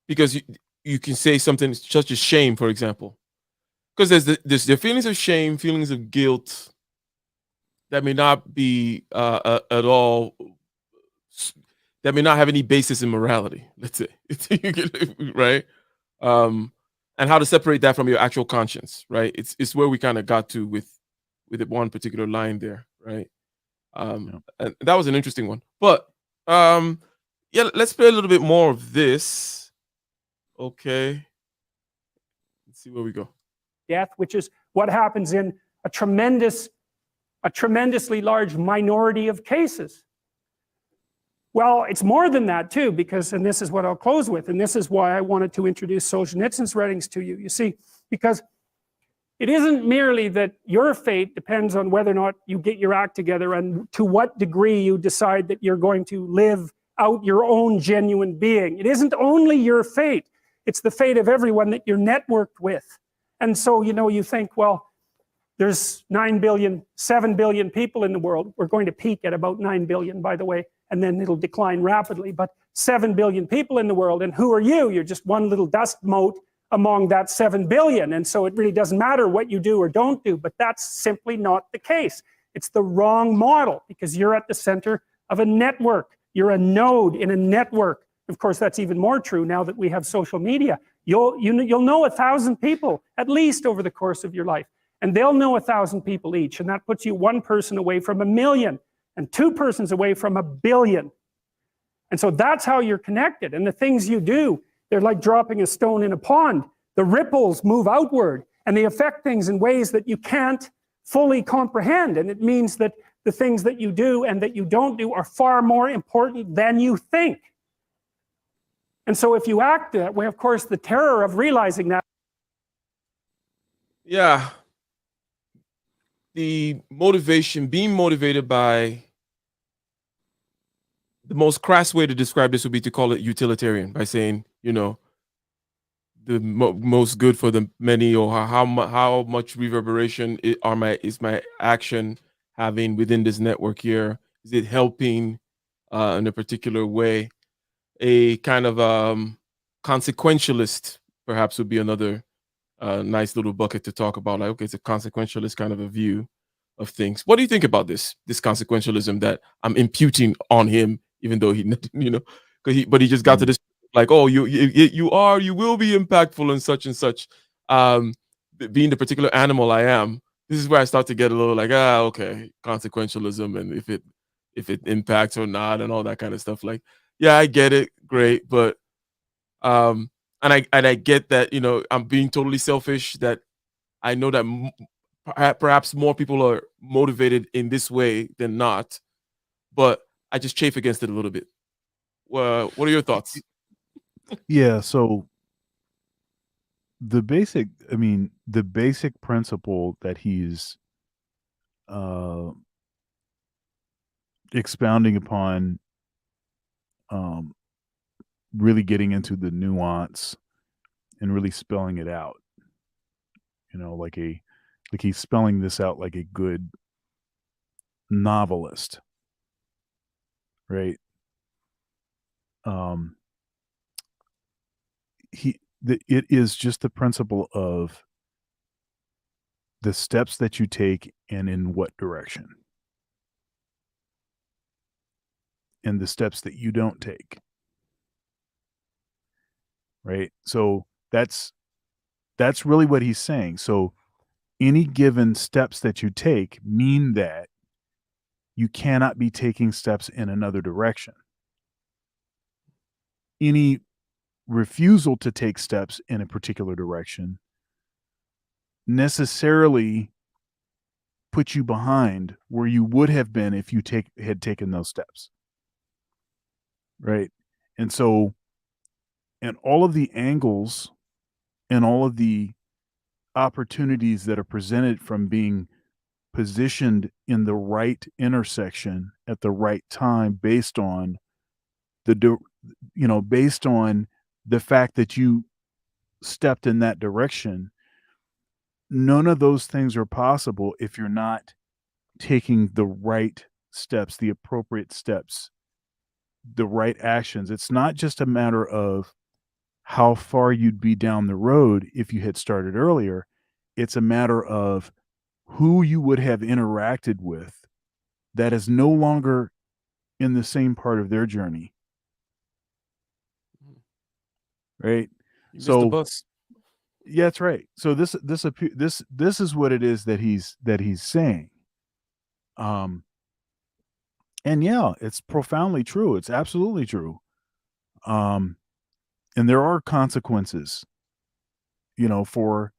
because you can say something such as shame, for example, because there's the feelings of shame, feelings of guilt that may not be at all, that may not have any basis in morality. Let's say, right? And how to separate that from your actual conscience, right? It's where we kind of got to with one particular line there, right? And that was an interesting one. But yeah, let's play a little bit more of this. Okay, let's see where we go. Death, which is what happens in a tremendously large minority of cases. Well, it's more than that too, because, and this is what I'll close with, and this is why I wanted to introduce Solzhenitsyn's writings to you. You see, because it isn't merely that your fate depends on whether or not you get your act together and to what degree you decide that you're going to live out your own genuine being. It isn't only your fate, it's the fate of everyone that you're networked with. And so, you know, you think, well, there's 9 billion, 7 billion people in the world. We're going to peak at about 9 billion, by the way, and then it'll decline rapidly. But 7 billion people in the world, and who are you? You're just one little dust mote among that 7 billion. And so it really doesn't matter what you do or don't do, but that's simply not the case. It's the wrong model, because you're at the center of a network. You're a node in a network Of course, that's even more true now that we have social media. You'll know 1,000 people at least over the course of your life, and they'll know 1,000 people each, and that puts you one person away from 1,000,000 and two persons away from 1,000,000,000. And so that's how you're connected. And the things you do, they're like dropping a stone in a pond. The ripples move outward and they affect things in ways that you can't fully comprehend. And it means that the things that you do and that you don't do are far more important than you think. And so if you act that way, of course, the terror of realizing that. Yeah. The motivation, being motivated by, the most crass way to describe this would be to call it utilitarian, by saying, you know, the most good for the many, or how much reverberation is my action having within this network here? Is it helping in a particular way? A kind of consequentialist perhaps would be another nice little bucket to talk about. Like, okay, it's a consequentialist kind of a view of things. What do you think about this consequentialism that I'm imputing on him, even though he, you know, but he just got to this, like, oh, you will be impactful and such. Being the particular animal I am, this is where I start to get a little like, okay, consequentialism, and if it impacts or not, and all that kind of stuff. Like, yeah, I get it, great, but and I get that, you know, I'm being totally selfish, that I know that perhaps more people are motivated in this way than not, but I just chafe against it a little bit. What are your thoughts? Yeah, so the basic principle that he's expounding upon, really getting into the nuance and really spelling it out, you know, like he's spelling this out like a good novelist, right? It is just the principle of the steps that you take and in what direction, and the steps that you don't take, right? So that's really what he's saying. So any given steps that you take mean that you cannot be taking steps in another direction. Any refusal to take steps in a particular direction necessarily put you behind where you would have been if you had taken those steps, right? And so, and all of the angles and all of the opportunities that are presented from being positioned in the right intersection at the right time, based on based on the fact that you stepped in that direction, none of those things are possible if you're not taking the right steps, the appropriate steps, the right actions. It's not just a matter of how far you'd be down the road if you had started earlier. It's a matter of who you would have interacted with that is no longer in the same part of their journey. Right? You missed the bus. Yeah, that's right. So this is what it is that he's saying. And yeah, it's profoundly true. It's absolutely true. And there are consequences, for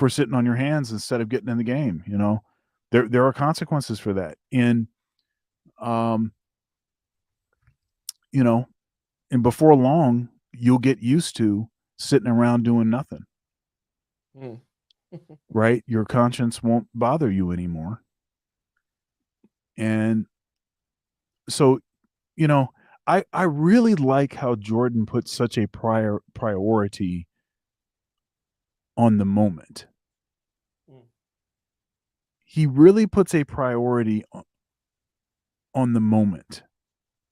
sitting on your hands instead of getting in the game. There are consequences for that. And and before long, you'll get used to sitting around doing nothing. Right? Your conscience won't bother you anymore. And so, I really like how Jordan puts such a priority on the moment. He really puts a priority on the moment.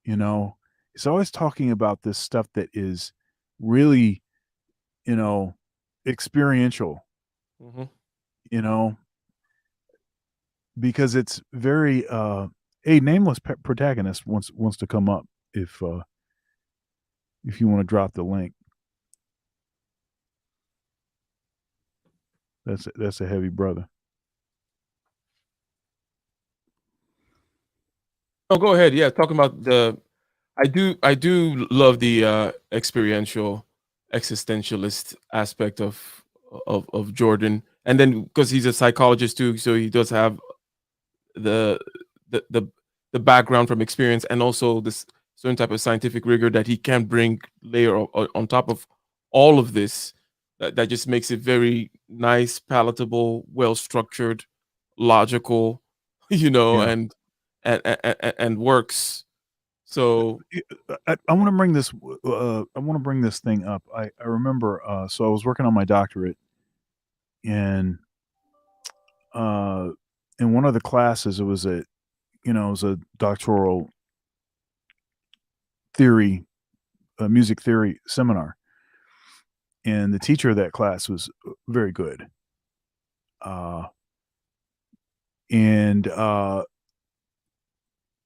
He's always talking about this stuff that is really, experiential, because it's very, a nameless protagonist wants to come up if if you want to drop the link. That's a heavy brother. Oh, go ahead. Yeah, talking about I do love the experiential existentialist aspect of Jordan, and then because he's a psychologist too, so he does have the the the, the background from experience, and also this certain type of scientific rigor that he can bring layer on top of all of this. That just makes it very nice, palatable, well structured, logical, Yeah. and works. So I want to bring this. I want to bring this thing up. I remember. So I was working on my doctorate, and in one of the classes, it was a doctoral theory, music theory seminar, and the teacher of that class was very good. And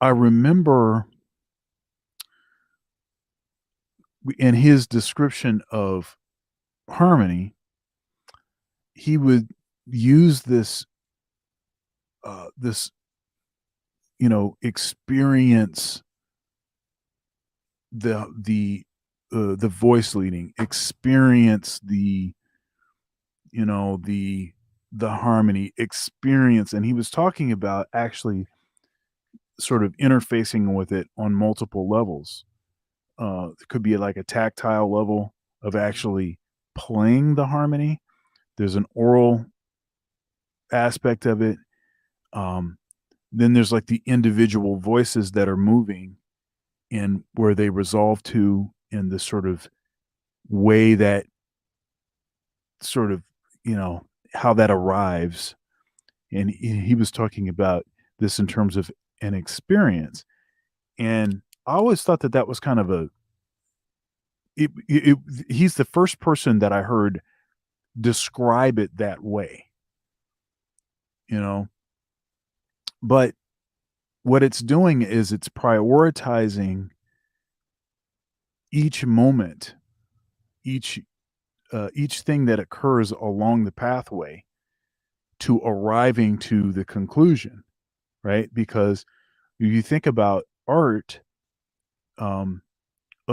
I remember in his description of harmony, he would use this experience the voice leading, experience the harmony, experience, and he was talking about actually sort of interfacing with it on multiple levels. It could be like a tactile level of actually playing the harmony. There's an oral aspect of it. Then there's like the individual voices that are moving and where they resolve to in this sort of way that sort of, how that arrives. And he was talking about this in terms of an experience. And I always thought that was kind of he's the first person that I heard describe it that way, but what it's doing is it's prioritizing each moment, each thing that occurs along the pathway to arriving to the conclusion, right? Because if you think about art, a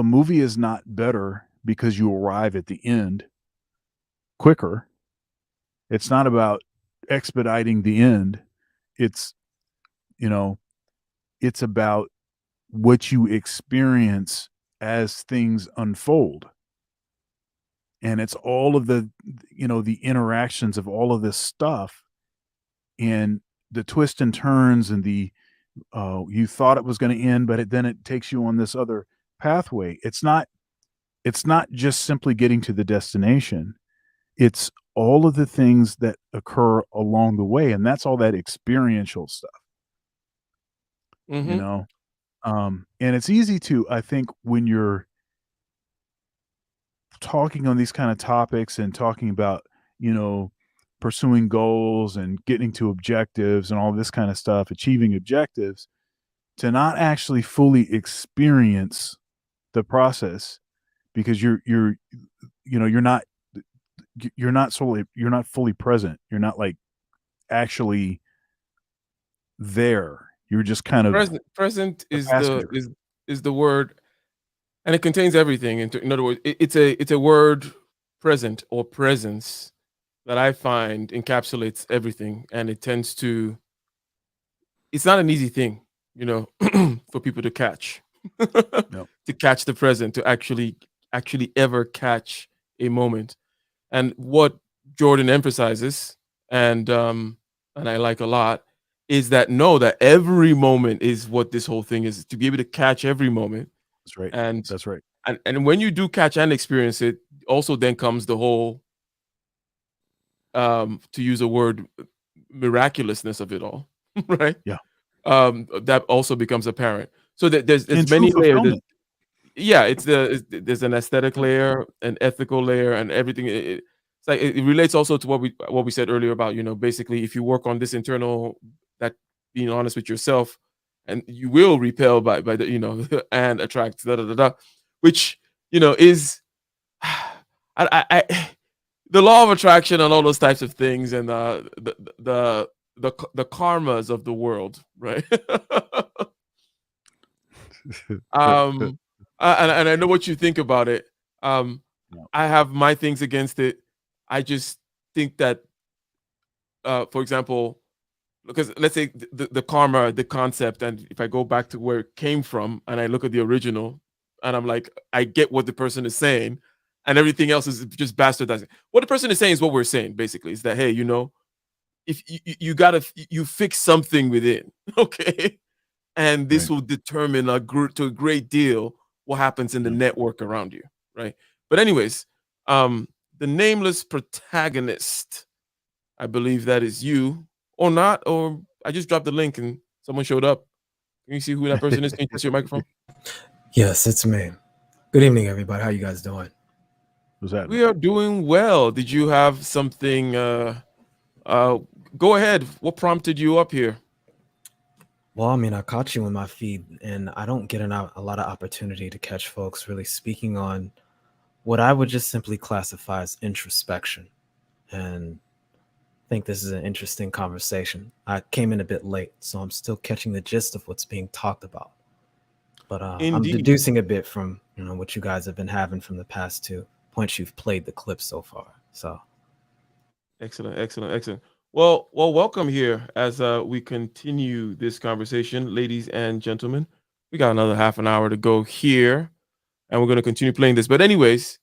movie is not better because you arrive at the end quicker. It's not about expediting the end. It's it's about what you experience as things unfold. And it's all of the interactions of all of this stuff and the twists and turns and the you thought it was going to end, but then it takes you on this other pathway. It's not just simply getting to the destination. It's all of the things that occur along the way, and that's all that experiential stuff. mhm. And it's easy to, I think, when you're talking on these kind of topics and talking about, pursuing goals and getting to objectives and all this kind of stuff, achieving objectives, to not actually fully experience the process because you're not fully present. You're not like actually there. You're just kind of Present a is passenger. the word, and it contains everything. In other words, it's a word, present or presence, that I find encapsulates everything, and it tends to. It's not an easy thing, for people to catch, No. to catch the present, to actually ever catch a moment. And what Jordan emphasizes, and I like a lot, is that know that every moment is what this whole thing is. To be able to catch every moment, That's right. and That's right. and when you do catch and experience it, also then comes the whole, to use a word, miraculousness of it all, right? Yeah. That also becomes apparent. So that there's And many true layers. fulfillment. Yeah, there's an aesthetic layer, an ethical layer, and everything. It's like it relates also to what we said earlier about, basically, if you work on this internal, that being honest with yourself, and you will repel by the, and attract, which is I the law of attraction and all those types of things, and the karmas of the world, right? And I know what you think about it. I have my things against it. I just think that, for example, because let's say the karma, the concept, and if I go back to where it came from and I look at the original, and I'm like, I get what the person is saying, and everything else is just bastardizing. What the person is saying is what we're saying, basically, is that, hey, if you gotta fix something within, okay, and this Right. will determine to a great deal what happens in the network around you, right? But anyways, the nameless protagonist, I believe that is you, or not, or I just dropped the link and someone showed up. Can you see who that person is? Can you test your microphone? Yes, it's me. Good evening, everybody. How you guys doing? Was that? We are doing well. Did you have something? Go ahead. What prompted you up here? Well, I mean, I caught you in my feed, and I don't get a lot of opportunity to catch folks really speaking on what I would just simply classify as introspection. And I think this is an interesting conversation. I came in a bit late, so I'm still catching the gist of what's being talked about. But I'm Indeed. deducing a bit from what you guys have been having from the past 2 points you've played the clip so far. So Excellent. Well, welcome here as we continue this conversation, ladies and gentlemen. We got another half an hour to go here, and we're going to continue playing this. But anyways,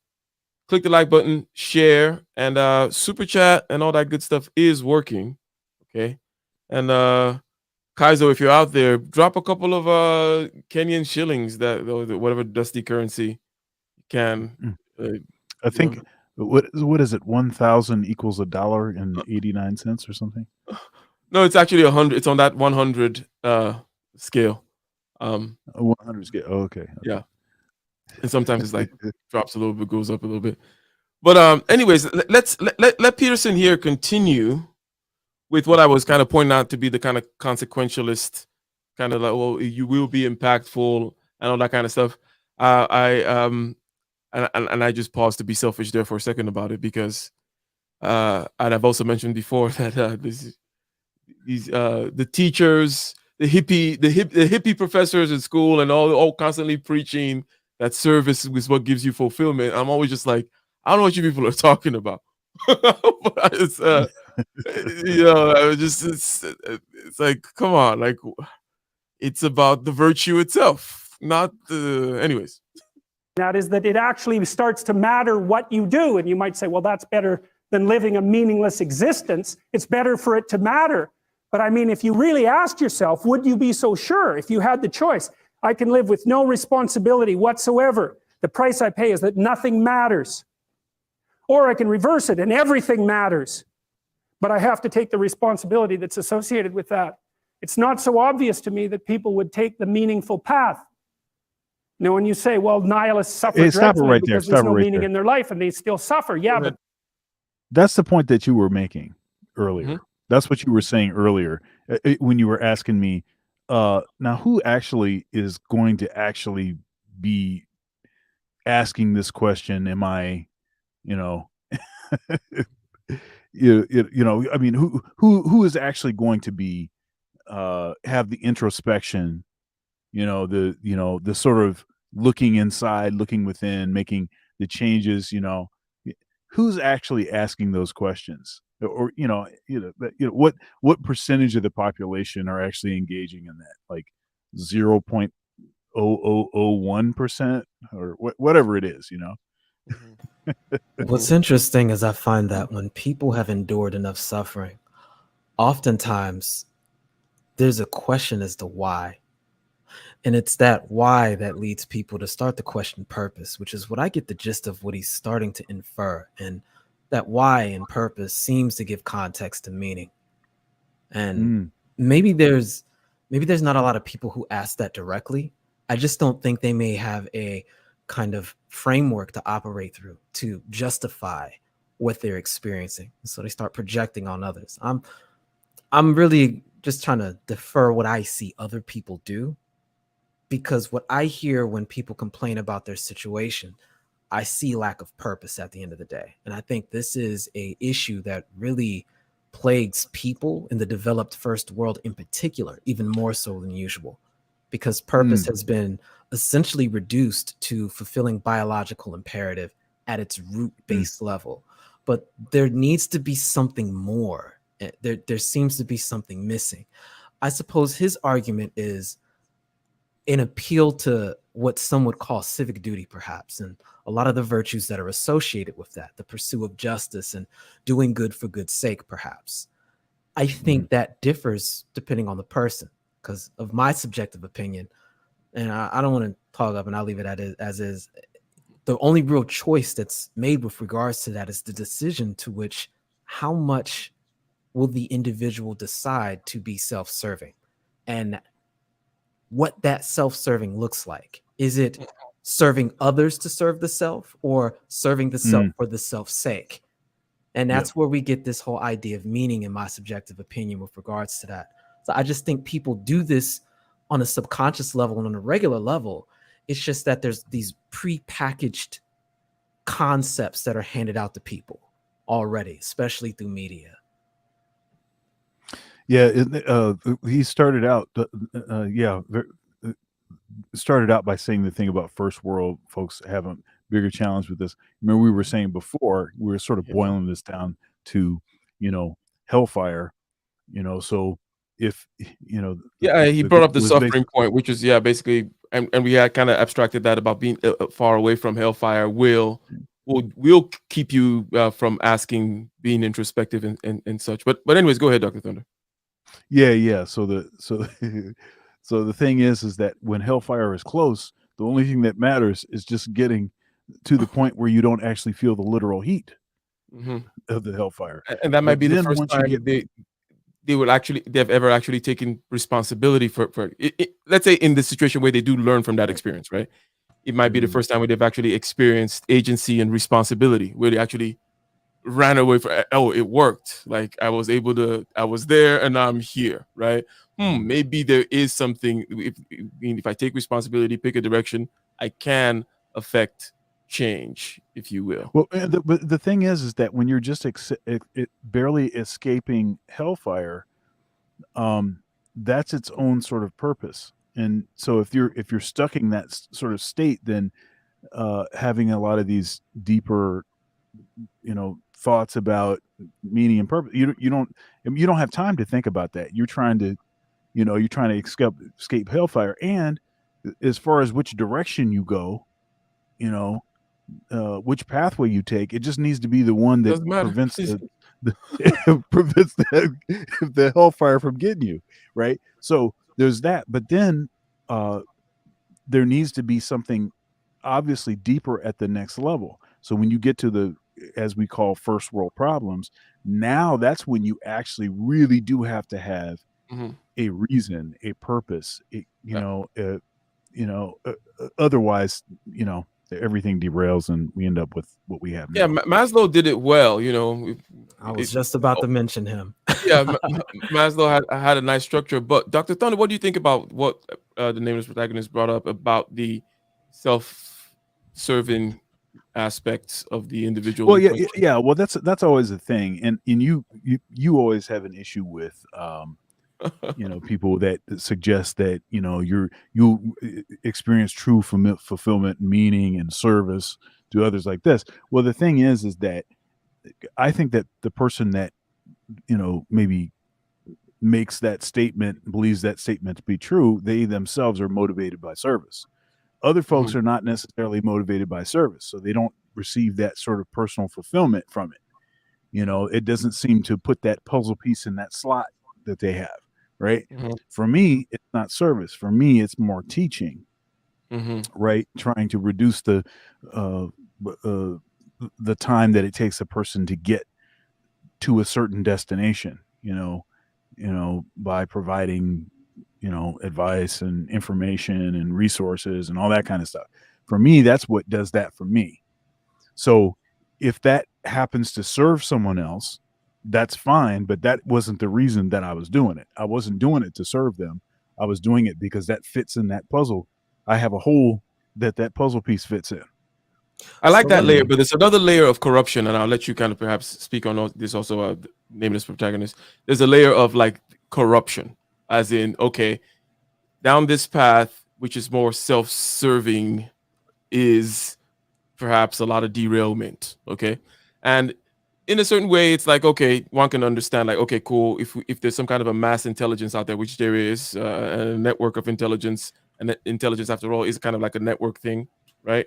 click the like button, share, and super chat and all that good stuff is working. Okay. And Kaizo, if you're out there, drop a couple of Kenyan shillings, that whatever dusty currency you can. I think what is it? 1,000 equals $1.89 or something. No, it's actually 100. It's on that 100 scale. 100 scale. Oh, okay. Yeah. And sometimes it's like drops a little bit, goes up a little bit. But anyways, let Peterson here continue with what I was kind of pointing out to be the kind of consequentialist, kind of like, well, you will be impactful and all that kind of stuff. And I just paused to be selfish there for a second about it, because and I've also mentioned before that the teachers, the hippie professors in school, and all constantly preaching that service is what gives you fulfillment. I'm always just like, I don't know what you people are talking about. But it's it's like, come on, like, it's about the virtue itself, not the anyways. That is that it actually starts to matter what you do. And you might say, well, that's better than living a meaningless existence. It's better for it to matter. But I mean, if you really asked yourself, would you be so sure if you had the choice? I can live with no responsibility whatsoever. The price I pay is that nothing matters. Or I can reverse it and everything matters. But I have to take the responsibility that's associated with that. It's not so obvious to me that people would take the meaningful path. You know, when you say, well, nihilists suffer dreadfully because there's no meaning in their life and they still suffer. Yeah, but that's the point that you were making earlier. Mm-hmm. That's what you were saying earlier when you were asking me, now who actually is going to actually be asking this question? Am I, I mean, who is actually going to be have the introspection, the sort of looking inside, looking within, making the changes, who's actually asking those questions? Or what percentage of the population are actually engaging in that? Like 0.0001% or whatever it is, What's interesting is I find that when people have endured enough suffering, oftentimes there's a question as to why. And it's that why that leads people to start to question purpose, which is what I get the gist of what he's starting to infer. And that why and purpose seems to give context to meaning. And maybe there's not a lot of people who ask that directly. I just don't think they may have a kind of framework to operate through to justify what they're experiencing. And so they start projecting on others. I'm really just trying to defer what I see other people do, because what I hear when people complain about their situation, I see lack of purpose at the end of the day. And I think this is a issue that really plagues people in the developed first world in particular, even more so than usual, because purpose has been essentially reduced to fulfilling biological imperative at its root base level. But there needs to be something more. There seems to be something missing. I suppose his argument is an appeal to what some would call civic duty, perhaps, and a lot of the virtues that are associated with that, the pursuit of justice and doing good for good's sake, perhaps. I think that differs depending on the person, because of my subjective opinion, and I don't want to talk up and I'll leave it as is. The only real choice that's made with regards to that is the decision to which how much will the individual decide to be self-serving and what that self-serving looks like. Is it serving others to serve the self or serving the self for the self's sake? And that's where we get this whole idea of meaning, in my subjective opinion, with regards to that. So I just think people do this on a subconscious level and on a regular level. It's just that there's these pre-packaged concepts that are handed out to people already, especially through media. Yeah, he started out. Started out by saying the thing about first world folks have a bigger challenge with this. Remember, we were saying before, we were sort of boiling this down to, hellfire. So if he brought up the suffering point, which is basically, and we had kind of abstracted that about being far away from hellfire will keep you from asking, being introspective and such. But anyways, go ahead, Dr. Thunder. Yeah. So the thing is that when hellfire is close, the only thing that matters is just getting to the point where you don't actually feel the literal heat of the hellfire. And that might be the first time they've ever actually taken responsibility for it. Let's say in the situation where they do learn from that experience, right? It might be the first time where they've actually experienced agency and responsibility, where they actually ran away from, it worked. Like I was there and now I'm here, right? Maybe there is something, if I take responsibility, pick a direction, I can affect change, if you will. Well, but the thing is that when you're just barely escaping hellfire, that's its own sort of purpose. And so if you're stuck in that sort of state, then having a lot of these deeper, thoughts about meaning and purpose, you don't have time to think about that. You're trying to escape hellfire. And as far as which direction you go, which pathway you take, it just needs to be the one that prevents prevents the hellfire from getting you, right? So there's that. But then there needs to be something obviously deeper at the next level. So when you get to the, as we call, first world problems, now that's when you actually really do have to have a reason, a purpose, otherwise, everything derails and we end up with what we have now. Yeah, Maslow did it well, I was just about to mention him. Maslow had a nice structure. But Dr. Thunder, what do you think about what the nameless protagonist brought up about the self-serving aspects of the individual? Well, yeah. Well, that's always a thing, and you always have an issue with people that suggest that you experience true fulfillment, meaning, and service to others like this. Well, the thing is that I think that the person that maybe makes that statement, believes that statement to be true, they themselves are motivated by service. Other folks are not necessarily motivated by service, so they don't receive that sort of personal fulfillment from it. It doesn't seem to put that puzzle piece in that slot that they have, right? For me, it's not service. For me, it's more teaching, right? Trying to reduce the time that it takes a person to get to a certain destination, by providing advice and information and resources and all that kind of stuff. For me, that's what does that for me. So if that happens to serve someone else, that's fine, but that wasn't the reason that I was doing it. I wasn't doing it to serve them. I was doing it because that fits in that puzzle. I have a hole that puzzle piece fits in. I like So that let layer, me- but there's another layer of corruption, and I'll let you kind of perhaps speak on this also. Nameless protagonist. There's a layer of like corruption, as in, okay, down this path, which is more self-serving, is perhaps a lot of derailment. Okay, and in a certain way, it's like, okay, one can understand, like, okay, cool. If there's some kind of a mass intelligence out there, which there is, a network of intelligence, and that intelligence, after all, is kind of like a network thing, right?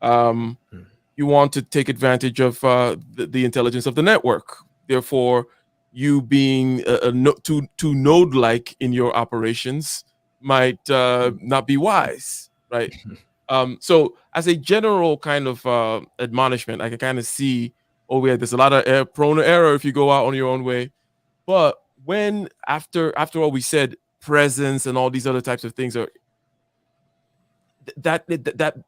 Um, Mhm. you want to take advantage of the intelligence of the network. Therefore, you being too node-like in your operations might not be wise, right? So as a general kind of admonishment, I can kind of see, oh yeah, there's a lot of prone to error if you go out on your own way. But when after all we said, presence and all these other types of things are that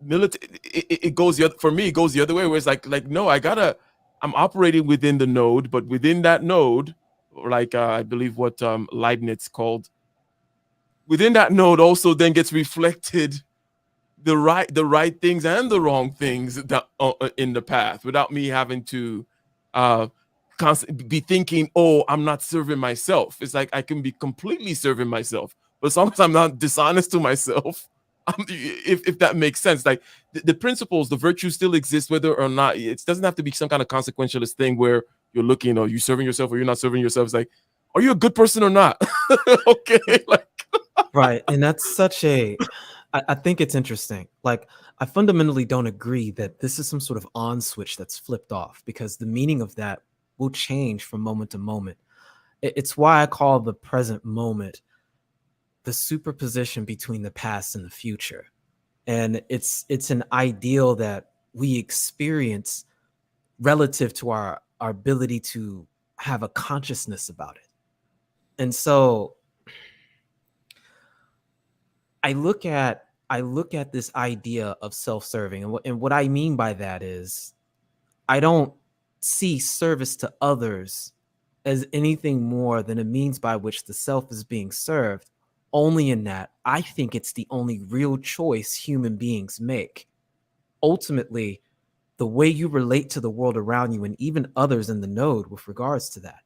military, it goes the other, for me, it goes the other way, where it's like no, I'm operating within the node, but within that node, like I believe what Leibniz called, within that node also then gets reflected the right things and the wrong things that in the path, without me having to constantly be thinking, oh, I'm not serving myself. It's like I can be completely serving myself, but as long as I'm not dishonest to myself, if that makes sense, like the principles, the virtues still exist whether or not. It doesn't have to be some kind of consequentialist thing where you're looking, are you serving yourself or you're not serving yourself. It's like, are you a good person or not? Okay, like Right. And that's such a, I think it's interesting. Like, I fundamentally don't agree that this is some sort of on switch that's flipped off, because the meaning of that will change from moment to moment. It's why I call the present moment the superposition between the past and the future. And it's an ideal that we experience relative to our ability to have a consciousness about it. And so I look at this idea of self-serving, and what I mean by that is I don't see service to others as anything more than a means by which the self is being served, only in that I think it's the only real choice human beings make. Ultimately, the way you relate to the world around you and even others in the node with regards to that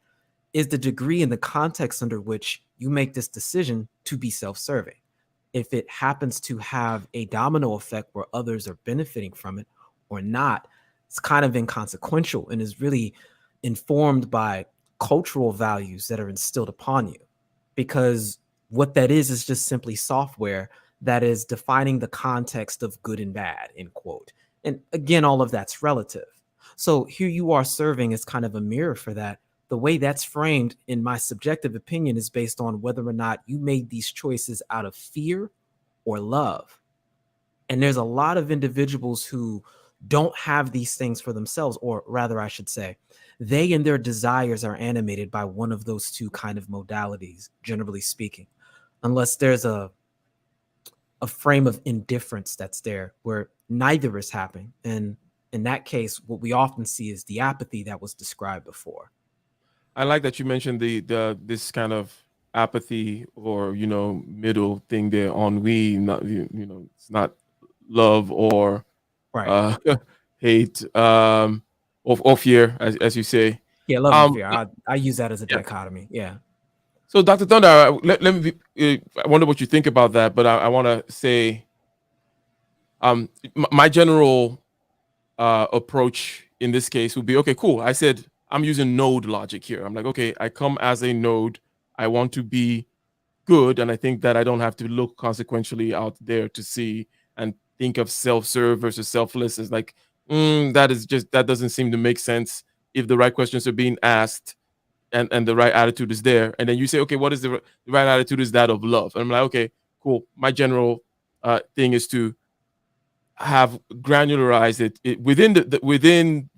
is the degree and the context under which you make this decision to be self-serving. If it happens to have a domino effect where others are benefiting from it or not, it's kind of inconsequential and is really informed by cultural values that are instilled upon you. Because what that is just simply software that is defining the context of good and bad, end quote. And again, all of that's relative. So here you are serving as kind of a mirror for that. The way that's framed, in my subjective opinion, is based on whether or not you made these choices out of fear or love. And there's a lot of individuals who don't have these things for themselves, or rather, I should say, they and their desires are animated by one of those two kind of modalities, generally speaking, unless there's a frame of indifference that's there where neither is happening. And in that case, what we often see is the apathy that was described before. I like that you mentioned the this kind of apathy, or middle thing there, ennui. Not it's not love or Right. hate, or fear, as you say. Yeah, love and fear. I use that as a Yeah. dichotomy. Yeah. So, Dr. Thunder, let me I wonder what you think about that, but I want to say, my general approach in this case would be, okay, cool. I said I'm using node logic here. I'm like, okay, I come as a node. I want to be good, and I think that I don't have to look consequentially out there to see and think of self-serve versus selfless as like, that doesn't seem to make sense if the right questions are being asked and the right attitude is there. And then you say, okay, what is the right attitude? Is that of love? And I'm like, okay, cool. My general thing is to have granularized it within within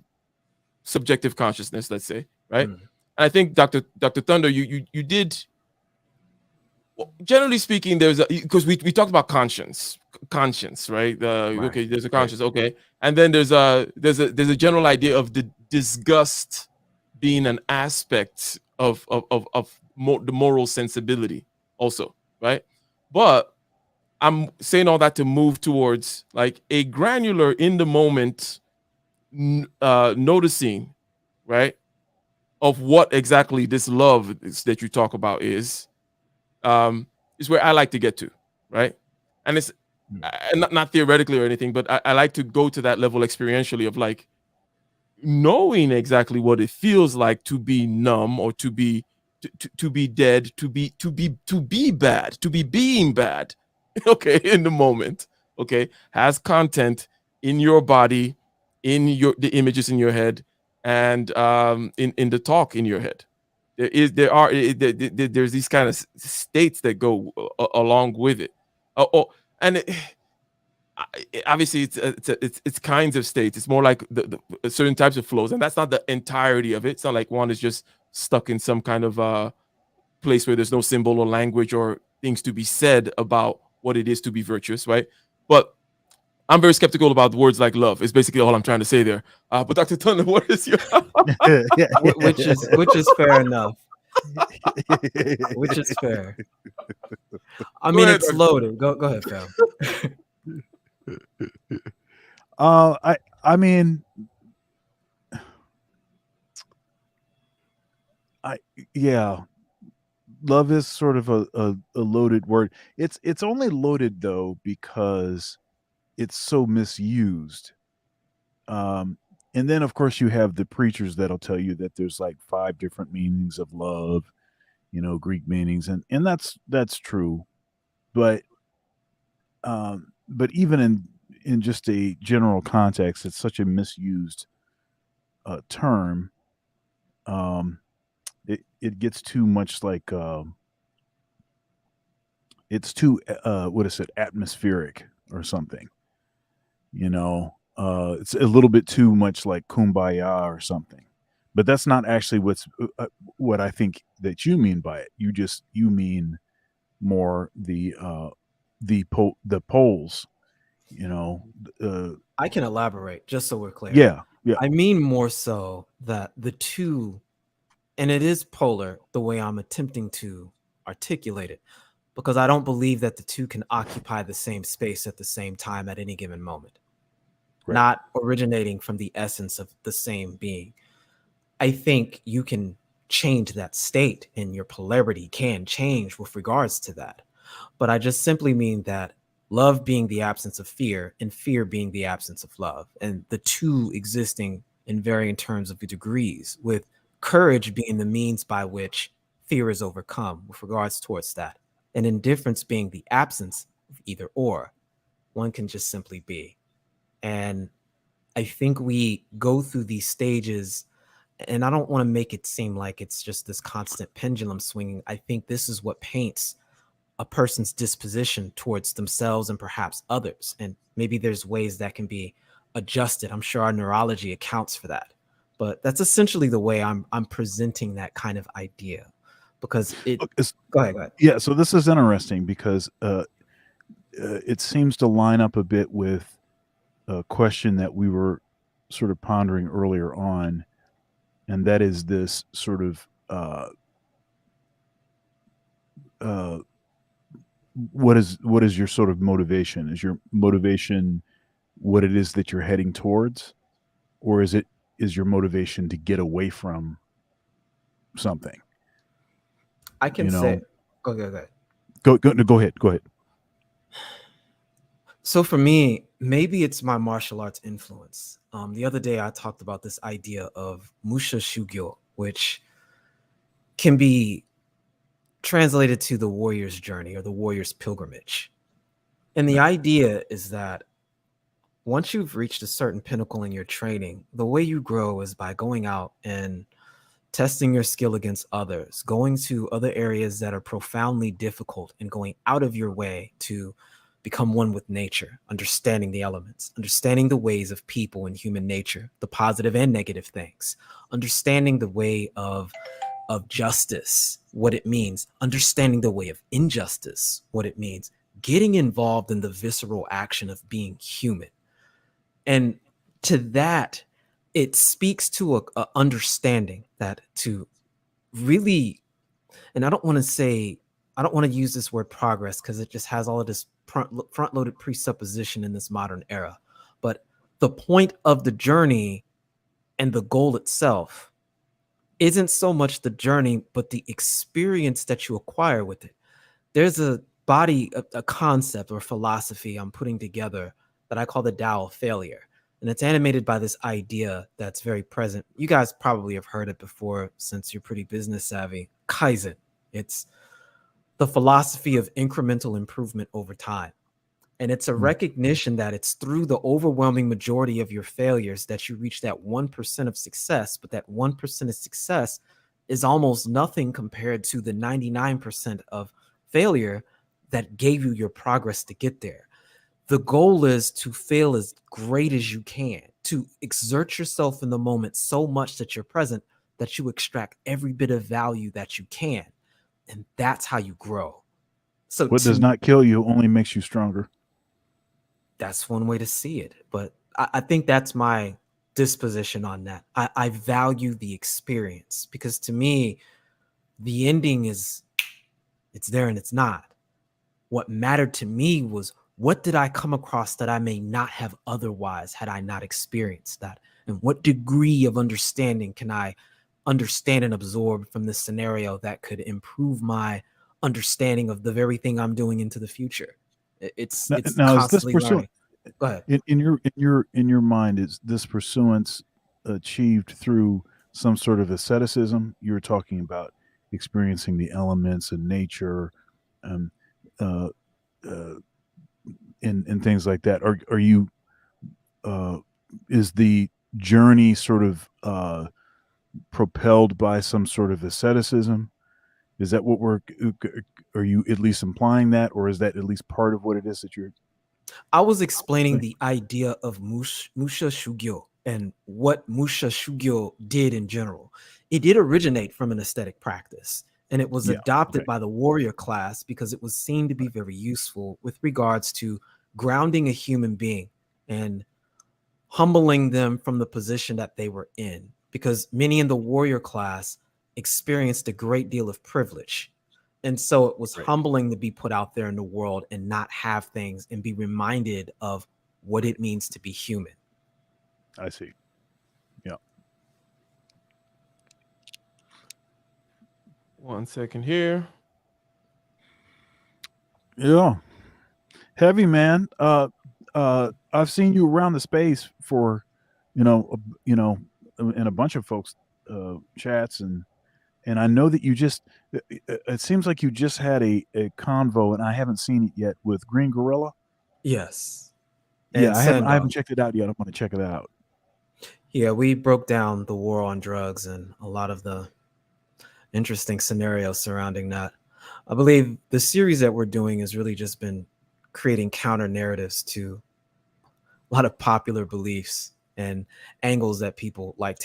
subjective consciousness, let's say, right? And I think Dr. Thunder, you did, generally speaking, there's because we talked about conscience, right? Right. Okay, there's a conscience, okay, and then there's a general idea of the disgust being an aspect of the moral sensibility also, right? But I'm saying all that to move towards like a granular in the moment noticing, right, of what exactly this love that you talk about is where I like to get to, right? And it's not theoretically or anything, but I like to go to that level experientially of like knowing exactly what it feels like to be numb or to be dead, to be bad, to be being bad, okay, in the moment, okay, has content in your body, in the images in your head, and in the talk in your head. There's these kind of states that go along with it. And obviously it's kinds of states. It's more like the certain types of flows, and that's not the entirety of it. It's not like one is just stuck in some kind of place where there's no symbol or language or things to be said about what it is to be virtuous, right? But I'm very skeptical about words like love. Is basically all I'm trying to say there. But Dr. Thunder, what is your which is fair enough. Which is fair. I mean, it's loaded. Go ahead, fam. I mean, yeah, love is sort of a loaded word. It's only loaded though because it's so misused. And then of course you have the preachers that'll tell you that there's like 5 different meanings of love, you know, Greek meanings, and that's true, but even in just a general context, it's such a misused term. It gets too much like it's too what is it, atmospheric or something, you know. It's a little bit too much like kumbaya or something, but that's not actually what I think that you mean by it. You mean more the poles, you know. I can elaborate just so we're clear. Yeah. I mean more so that the two, and it is polar the way I'm attempting to articulate it, because I don't believe that the two can occupy the same space at the same time at any given moment. Right. Not originating from the essence of the same being. I think you can change that state, and your polarity can change with regards to that. But I just simply mean that love being the absence of fear and fear being the absence of love, and the two existing in varying terms of degrees, with courage being the means by which fear is overcome with regards towards that, and indifference being the absence of either or. One can just simply be. And I think we go through these stages, and I don't want to make it seem like it's just this constant pendulum swinging. I think this is what paints a person's disposition towards themselves and perhaps others. And maybe there's ways that can be adjusted. I'm sure our neurology accounts for that. But that's essentially the way I'm presenting that kind of idea, because go ahead. Yeah, so this is interesting because it seems to line up a bit with a question that we were sort of pondering earlier on, and that is this sort of what is your sort of motivation? Is your motivation what it is that you're heading towards, or is your motivation to get away from something? I can say, go ahead. Go ahead. So for me, maybe it's my martial arts influence. The other day I talked about this idea of Musha Shugyo, which can be translated to the warrior's journey or the warrior's pilgrimage. And the idea is that once you've reached a certain pinnacle in your training, the way you grow is by going out and testing your skill against others, going to other areas that are profoundly difficult and going out of your way to become one with nature, understanding the elements, understanding the ways of people and human nature, the positive and negative things, understanding the way of justice, what it means, understanding the way of injustice, what it means, getting involved in the visceral action of being human. And to that, it speaks to a understanding that to really, and I don't want to use this word progress because it just has all of this front-loaded presupposition in this modern era. But the point of the journey and the goal itself isn't so much the journey, but the experience that you acquire with it. There's a concept or philosophy I'm putting together that I call the Tao of failure. And it's animated by this idea that's very present. You guys probably have heard it before since you're pretty business savvy. Kaizen. It's the philosophy of incremental improvement over time. And it's a recognition that it's through the overwhelming majority of your failures that you reach that 1% of success. But that 1% of success is almost nothing compared to the 99% of failure that gave you your progress to get there. The goal is to fail as great as you can, to exert yourself in the moment so much that you're present that you extract every bit of value that you can. And that's how you grow. So what does not kill you only makes you stronger. That's one way to see it. But I think that's my disposition on that. I value the experience because to me, the ending it's there and it's not. What mattered to me was, what did I come across that I may not have otherwise had I not experienced that? And what degree of understanding can I understand and absorb from this scenario that could improve my understanding of the very thing I'm doing into the future? It's now constantly is this learning. Go ahead. In your mind, is this pursuance achieved through some sort of asceticism? You're talking about experiencing the elements and nature, and things like that. Are you is the journey sort of propelled by some sort of asceticism? Is that what are you at least implying that, or is that at least part of what it is that you're? I was explaining the idea of Musha Shugyo and what Musha Shugyo did in general. It did originate from an aesthetic practice, and it was adopted by the warrior class because it was seen to be very useful with regards to grounding a human being and humbling them from the position that they were in, because many in the warrior class experienced a great deal of privilege. And so it was humbling to be put out there in the world and not have things and be reminded of what it means to be human. I see. Yeah. 1 second here. Yeah. Heavy, man. I've seen you around the space for, in a bunch of folks chats, and I know that you just, it seems like you just had a convo, and I haven't seen it yet, with Green Gorilla. Yes. Yeah, I haven't checked it out yet. I want to check it out. Yeah, we broke down the war on drugs and a lot of the interesting scenarios surrounding that. I believe the series that we're doing has really just been creating counter narratives to a lot of popular beliefs and angles that people like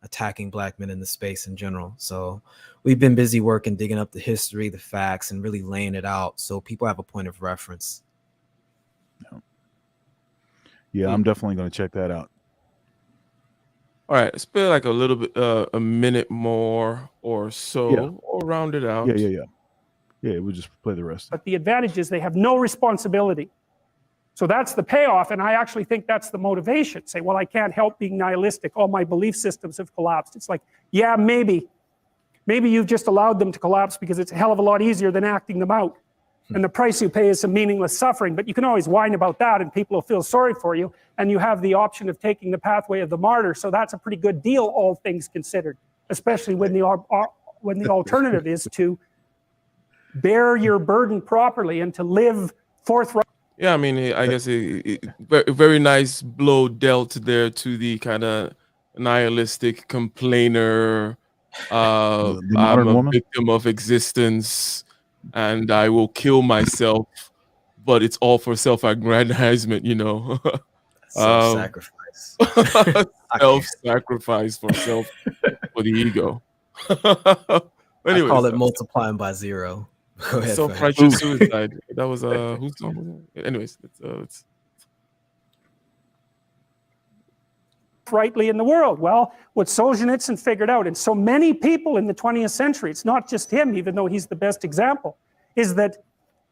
attacking Black men in the space in general. So we've been busy working, digging up the history, the facts, and really laying it out so people have a point of reference. Yeah, I'm definitely going to check that out. All right, let's play like a little bit, a minute more or so, or round it out. Yeah, we'll just play the rest. But the advantage is they have no responsibility. So that's the payoff, and I actually think that's the motivation. Say, well, I can't help being nihilistic. All my belief systems have collapsed. It's like, yeah, maybe you've just allowed them to collapse because it's a hell of a lot easier than acting them out. And the price you pay is some meaningless suffering, but you can always whine about that and people will feel sorry for you, and you have the option of taking the pathway of the martyr. So that's a pretty good deal, all things considered, especially when the alternative is to bear your burden properly and to live forthright. Yeah, I mean, I guess a very nice blow dealt there to the kind of nihilistic complainer. The modern I'm a woman? victim of existence, and I will kill myself, but it's all for self-aggrandizement, Self-sacrifice. Self-sacrifice for the ego. Anyways, I call it multiplying by zero. Go ahead. Self-righteous suicide. That was whose song was it? Anyways, it's rightly in the world. Well, what Solzhenitsyn figured out, and so many people in the 20th century, it's not just him, even though he's the best example, is that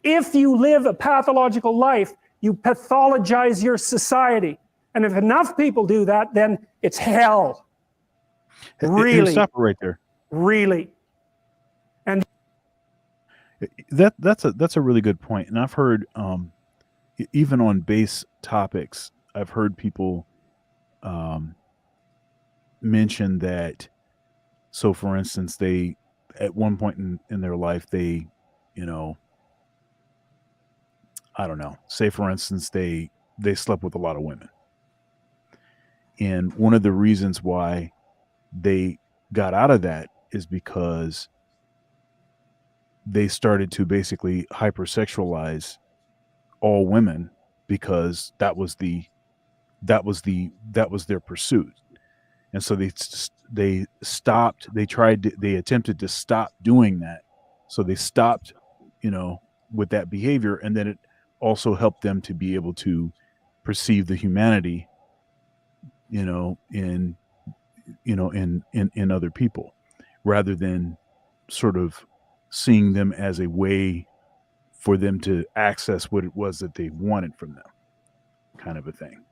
If you live a pathological life, you pathologize your society. And if enough people do that, then it's hell. Really. Stop it right there. Really. That's a really good point. And I've heard even on base topics, I've heard people mention that. So for instance, they at one point in their life, they, I don't know, say for instance, they slept with a lot of women. And one of the reasons why they got out of that is because they started to basically hypersexualize all women, because that was their pursuit. And so they attempted to stop doing that. So they stopped, with that behavior. And then it also helped them to be able to perceive the humanity, in other people, rather than sort of seeing them as a way for them to access what it was that they wanted from them, kind of a thing.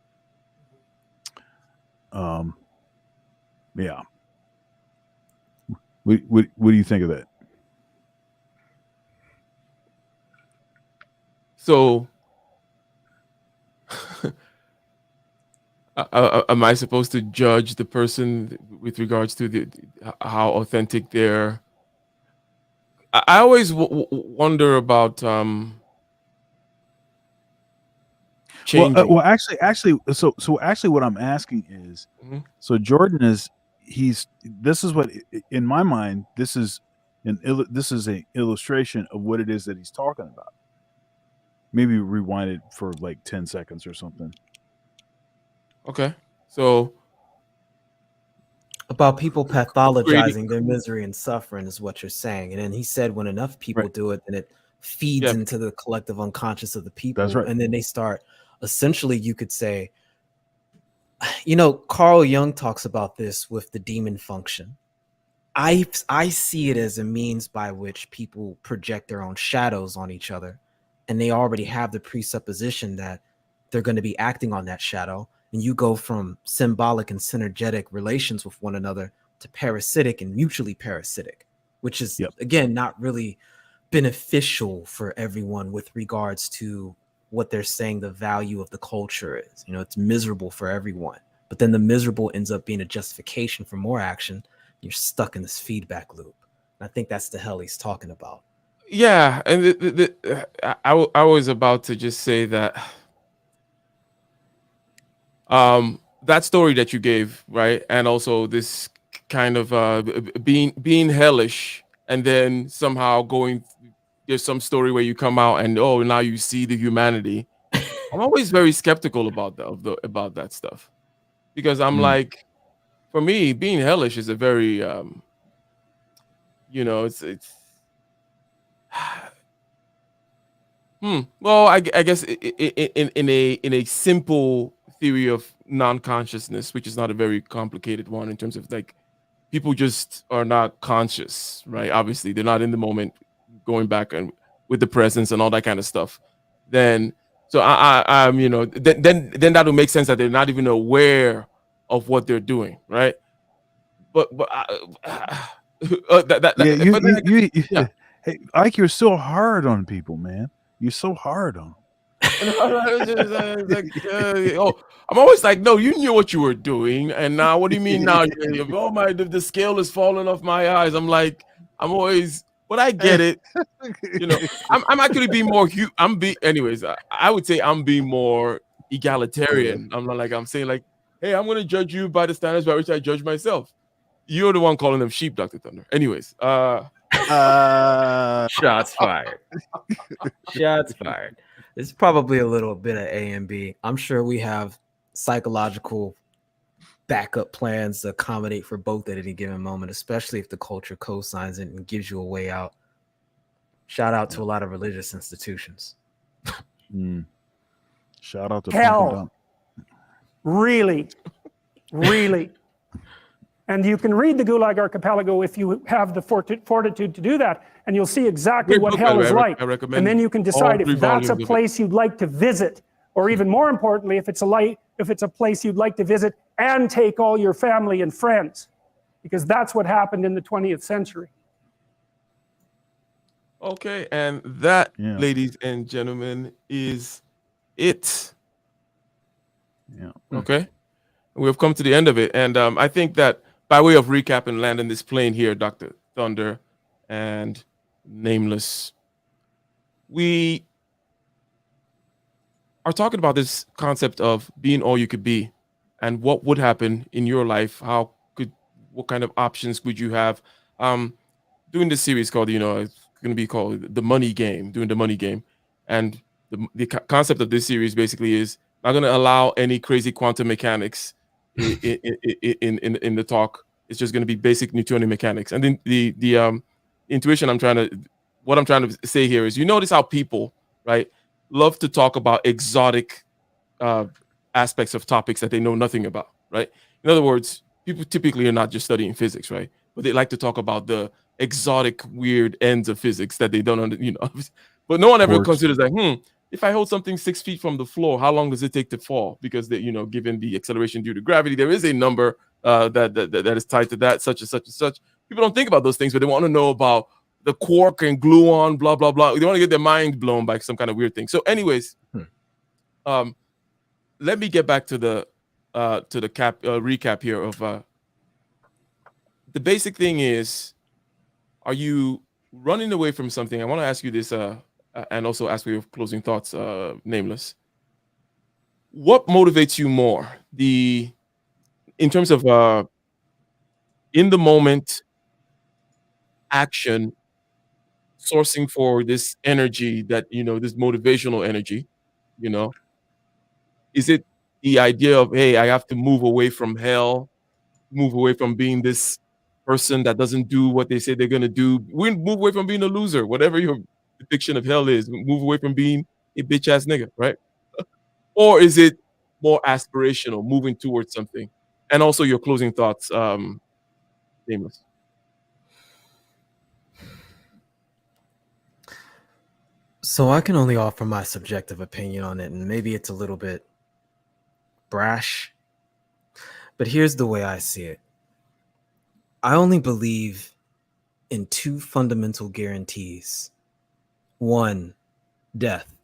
Yeah. What do you think of that? So, am I supposed to judge the person with regards to how authentic they're? I always wonder about changing. Well, actually, so actually, what I'm asking is, so Jordan this is what, in my mind, this is an illustration of what it is that he's talking about. Maybe rewind it for like 10 seconds or something. Okay, so about people pathologizing their misery and suffering is what you're saying. And then he said when enough people do it, then it feeds into the collective unconscious of the people. That's right. And then they start, essentially, you could say, Carl Jung talks about this with the demon function. I see it as a means by which people project their own shadows on each other. And they already have the presupposition that they're going to be acting on that shadow. And you go from symbolic and synergetic relations with one another to parasitic and mutually parasitic, which is, again, not really beneficial for everyone with regards to what they're saying the value of the culture is. It's miserable for everyone. But then the miserable ends up being a justification for more action. You're stuck in this feedback loop. And I think that's the hell he's talking about. Yeah. And I was about to just say that that story that you gave, right? And also this kind of being hellish, and then somehow there's some story where you come out and now you see the humanity. I'm always very skeptical about that stuff, because I'm like, for me, being hellish is a very it's well, I guess in a simple theory of non-consciousness, which is not a very complicated one, in terms of like, people just are not conscious, right? Obviously, they're not in the moment, going back and with the presence and all that kind of stuff. Then, so I'm then that would make sense that they're not even aware of what they're doing, right? But hey, Ike, you're so hard on people, man. You're so hard on them. I'm always like, no, you knew what you were doing, and now what do you mean now? The scale is falling off my eyes. I'm like, but I get it. I'm actually being more. Anyways, I would say I'm being more egalitarian. I'm not like, I'm saying like, hey, I'm gonna judge you by the standards by which I judge myself. You're the one calling them sheep, Dr. Thunder. Anyways, shots fired. Shots fired. It's probably a little bit of A and B. I'm sure we have psychological backup plans to accommodate for both at any given moment, especially if the culture co-signs it and gives you a way out. Shout out to a lot of religious institutions. Shout out to hell. Really. And you can read the Gulag Archipelago if you have the fortitude to do that, and you'll see exactly Great what book, by the hell way. is I like. recommend And then you can all decide 3 if that's a volumes of it. place you'd like to visit, or even more importantly, if it's a place you'd like to visit and take all your family and friends, because that's what happened in the 20th century. Okay, and that, Yeah. ladies and gentlemen, is it. Yeah. Okay, we have come to the end of it, and I think that by way of recap and landing this plane here, Dr. Thunder and Nameless, we are talking about this concept of being all you could be, and what would happen in your life. What kind of options would you have? Doing this series called, it's going to be called The Money Game, doing the money game, and the concept of this series basically is not going to allow any crazy quantum mechanics in the talk. It's just going to be basic Newtonian mechanics, and then the intuition what I'm trying to say here is, you notice how people, right, love to talk about exotic aspects of topics that they know nothing about, right? In other words, people typically are not just studying physics, right? But they like to talk about the exotic, weird ends of physics that they don't But no one ever considers like, if I hold something 6 feet from the floor, how long does it take to fall? Because given the acceleration due to gravity, there is a number that is tied to that, such and such and such. People don't think about those things, but they want to know about the quark and gluon, blah blah blah. They want to get their mind blown by some kind of weird thing. So, anyways, let me get back to the recap here of the basic thing is, are you running away from something? I want to ask you this, and also ask for your closing thoughts, Nameless. What motivates you more, in terms of in the moment action, sourcing for this energy that this motivational energy, is it the idea of, hey, I have to move away from hell, move away from being this person that doesn't do what they say they're going to do, move away from being a loser, whatever your depiction of hell is, move away from being a bitch ass nigga, right? Or is it more aspirational, moving towards something? And also your closing thoughts, Nameless. So I can only offer my subjective opinion on it, and maybe it's a little bit brash, but here's the way I see it. I only believe in 2 fundamental guarantees. 1, death,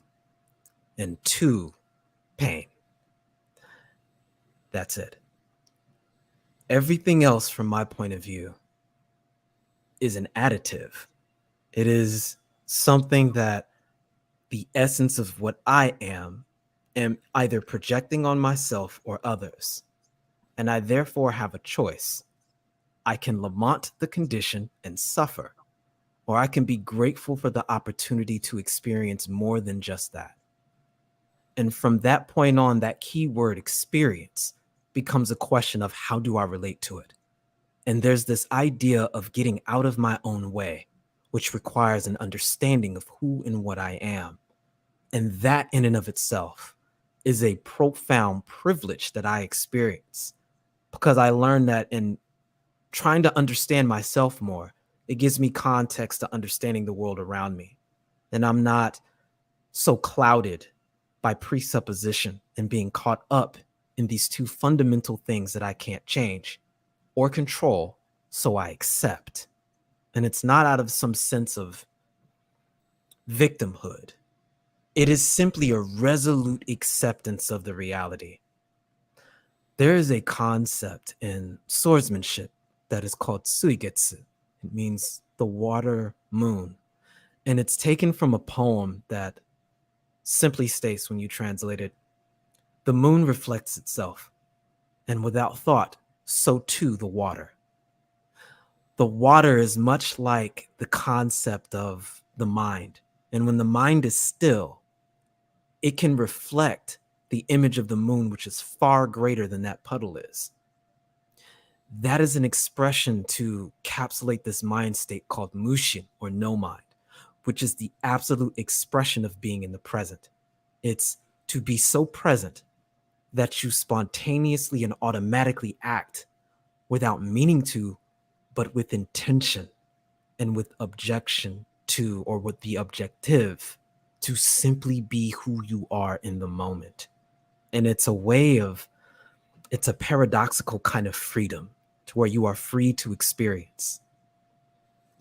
and 2, pain. That's it. Everything else, from my point of view, is an additive. It is something that the essence of what I am either projecting on myself or others. And I therefore have a choice. I can lament the condition and suffer, or I can be grateful for the opportunity to experience more than just that. And from that point on, that key word experience becomes a question of, how do I relate to it? And there's this idea of getting out of my own way, which requires an understanding of who and what I am. And that in and of itself is a profound privilege that I experience, because I learned that in trying to understand myself more, it gives me context to understanding the world around me. And I'm not so clouded by presupposition and being caught up in these 2 fundamental things that I can't change or control, so I accept. And it's not out of some sense of victimhood. It is simply a resolute acceptance of the reality. There is a concept in swordsmanship that is called suigetsu. It means the water moon. And it's taken from a poem that simply states, when you translate it, the moon reflects itself, and without thought, so too the water. The water is much like the concept of the mind. And when the mind is still, it can reflect the image of the moon, which is far greater than that puddle is. That is an expression to encapsulate this mind state called mushin, or no mind, which is the absolute expression of being in the present. It's to be so present that you spontaneously and automatically act without meaning to, but with intention and with objection to, or with the objective to simply be who you are in the moment. And it's a way of, it's a paradoxical kind of freedom to where you are free to experience.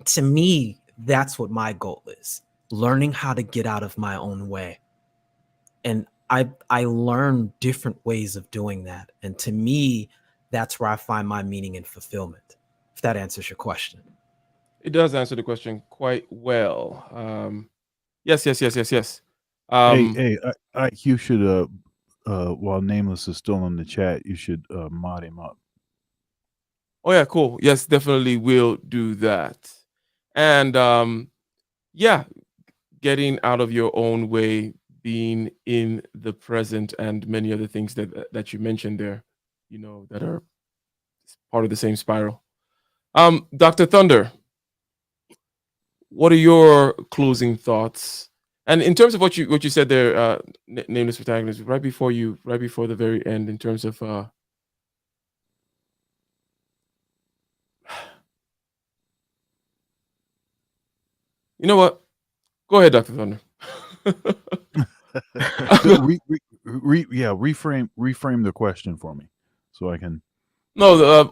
To me, that's what my goal is, learning how to get out of my own way. And I learn different ways of doing that. And to me, that's where I find my meaning and fulfillment, if that answers your question. It does answer the question quite well. Yes. Hey, you should while Nameless is still in the chat, you should mod him up. Oh yeah, cool. Yes, definitely will do that. And yeah, getting out of your own way, being in the present, and many other things that you mentioned there, that are part of the same spiral. Dr. Thunder, what are your closing thoughts? And in terms of what you said there, Nameless Protagonist, right before the very end, in terms of you know what? Go ahead, Dr. Thunder. Reframe the question for me, so I can. No,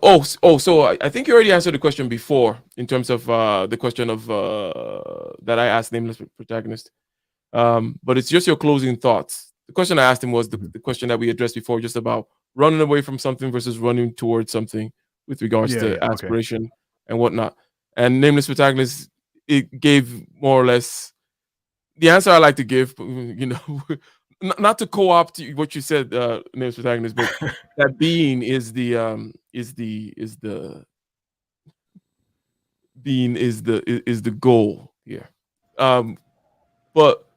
so I think you already answered the question before in terms of the question of that I asked Nameless Protagonist. But it's just your closing thoughts. The question I asked him was the question that we addressed before, just about running away from something versus running towards something with regards to aspiration and whatnot. And Nameless Protagonist, it gave more or less the answer I like to give, not to co-opt what you said, Nameless Protagonist, but that being is the goal here. But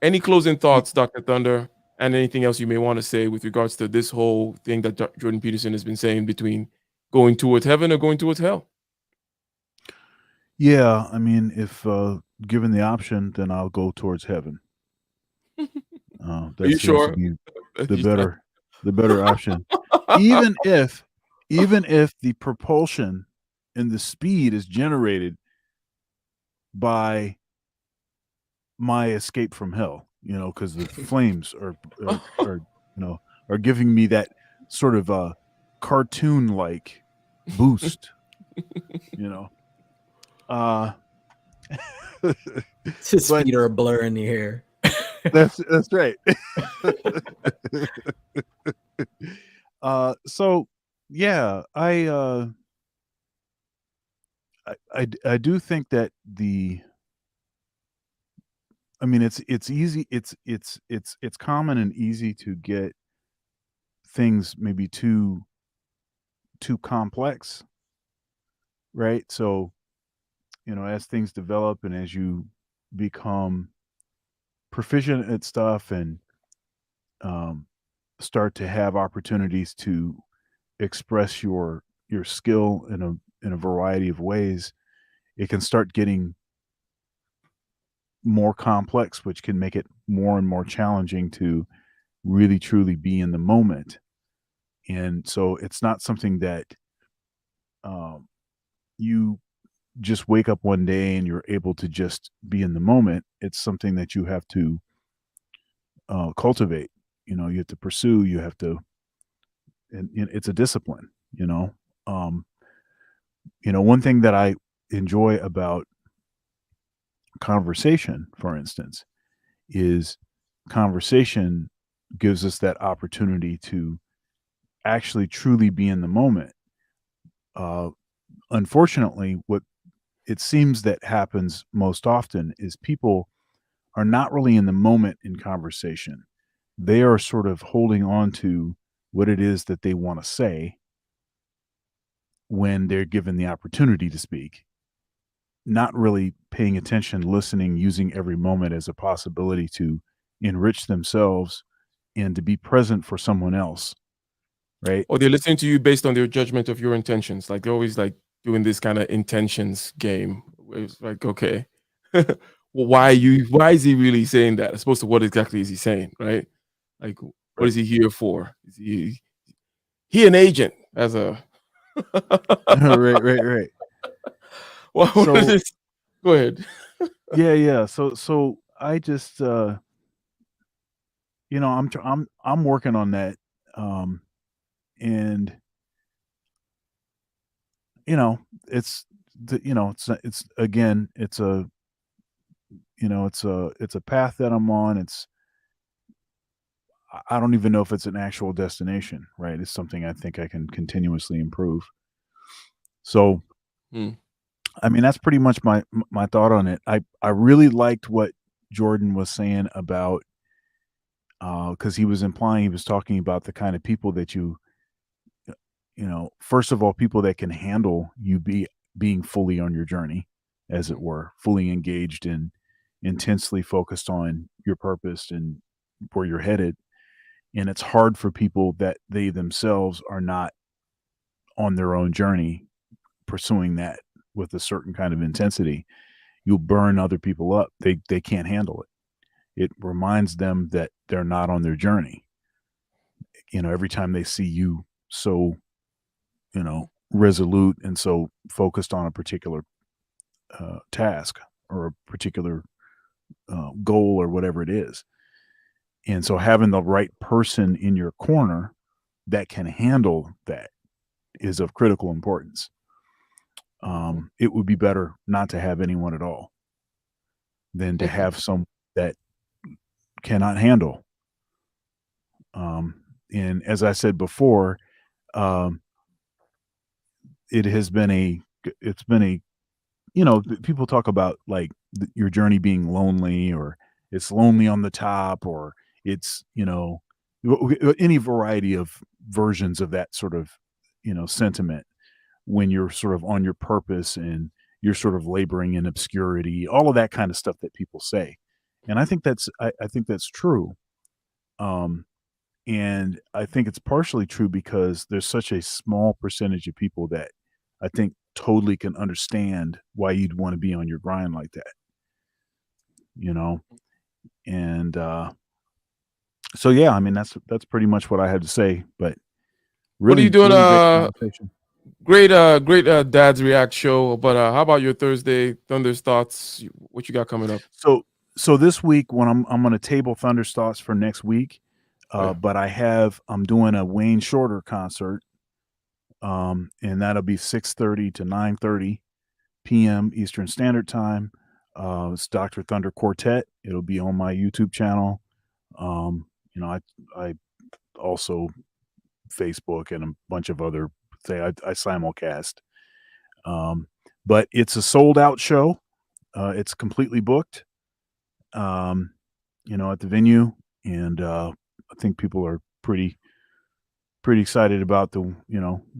any closing thoughts, Dr. Thunder, and anything else you may want to say with regards to this whole thing that Jordan Peterson has been saying between going towards heaven or going towards hell? Yeah, I mean, if given the option, then I'll go towards heaven. That Are you seems sure? to be the better option. Even if the propulsion and the speed is generated by my escape from hell, because the flames are giving me that sort of cartoon-like boost, His feet are a blur in the air. That's right. So yeah, I do think that it's easy. It's common and easy to get things maybe too complex, right? So, as things develop and as you become proficient at stuff and start to have opportunities to express your skill in a variety of ways, it can start getting more complex, which can make it more and more challenging to really truly be in the moment. And so it's not something that you just wake up one day and you're able to just be in the moment. It's something that you have to cultivate. You have to pursue. You have to, and it's a discipline. One thing that I enjoy about conversation, for instance, is conversation gives us that opportunity to actually truly be in the moment. Unfortunately, what it seems that happens most often is people are not really in the moment in conversation. They are sort of holding on to what it is that they want to say when they're given the opportunity to speak, not really paying attention, listening, using every moment as a possibility to enrich themselves and to be present for someone else, right? Or they're listening to you based on their judgment of your intentions. Like they're always like doing this kind of intentions game. Where it's like, okay, well, why is he really saying that? As opposed to what exactly is he saying, right? Like, what is he here for? Is he an agent as a Right. Well, what So- is this? Go ahead. Yeah. So I just, I'm working on that, and it's it's again, it's a it's a path that I'm on. I don't even know if it's an actual destination, right? It's something I think I can continuously improve. So, Hmm. I mean, that's pretty much my thought on it. I really liked what Jordan was saying about, because he was talking about the kind of people that first of all, people that can handle you being fully on your journey, as it were, fully engaged and intensely focused on your purpose and where you're headed. And it's hard for people that they themselves are not on their own journey pursuing that with a certain kind of intensity. You'll burn other people up. They can't handle it. It reminds them that they're not on their journey. Every time they see you so, resolute and so focused on a particular task or a particular goal or whatever it is. And so having the right person in your corner that can handle that is of critical importance. It would be better not to have anyone at all than to have some that cannot handle. And as I said before, it's been a, people talk about like your journey being lonely, or it's lonely on the top, or it's, any variety of versions of that sort of, sentiment when you're sort of on your purpose and you're sort of laboring in obscurity, all of that kind of stuff that people say. And I think I think that's true. And I think it's partially true because there's such a small percentage of people that I think totally can understand why you'd want to be on your grind like that, and so yeah, I mean that's pretty much what I had to say. But really, What are you doing? really great conversation. Great Dad's React show. But how about your Thursday Thunder's Thoughts? What you got coming up? So this week, when I'm going to table Thunder's Thoughts for next week, Yeah. but I'm doing a Wayne Shorter concert, and that'll be 6:30 to 9:30 p.m. Eastern Standard Time. It's Dr. Thunder Quartet. It'll be on my YouTube channel. I also Facebook and a bunch of other things. I simulcast. But it's a sold out show. It's completely booked. At the venue, and I think people are pretty excited about the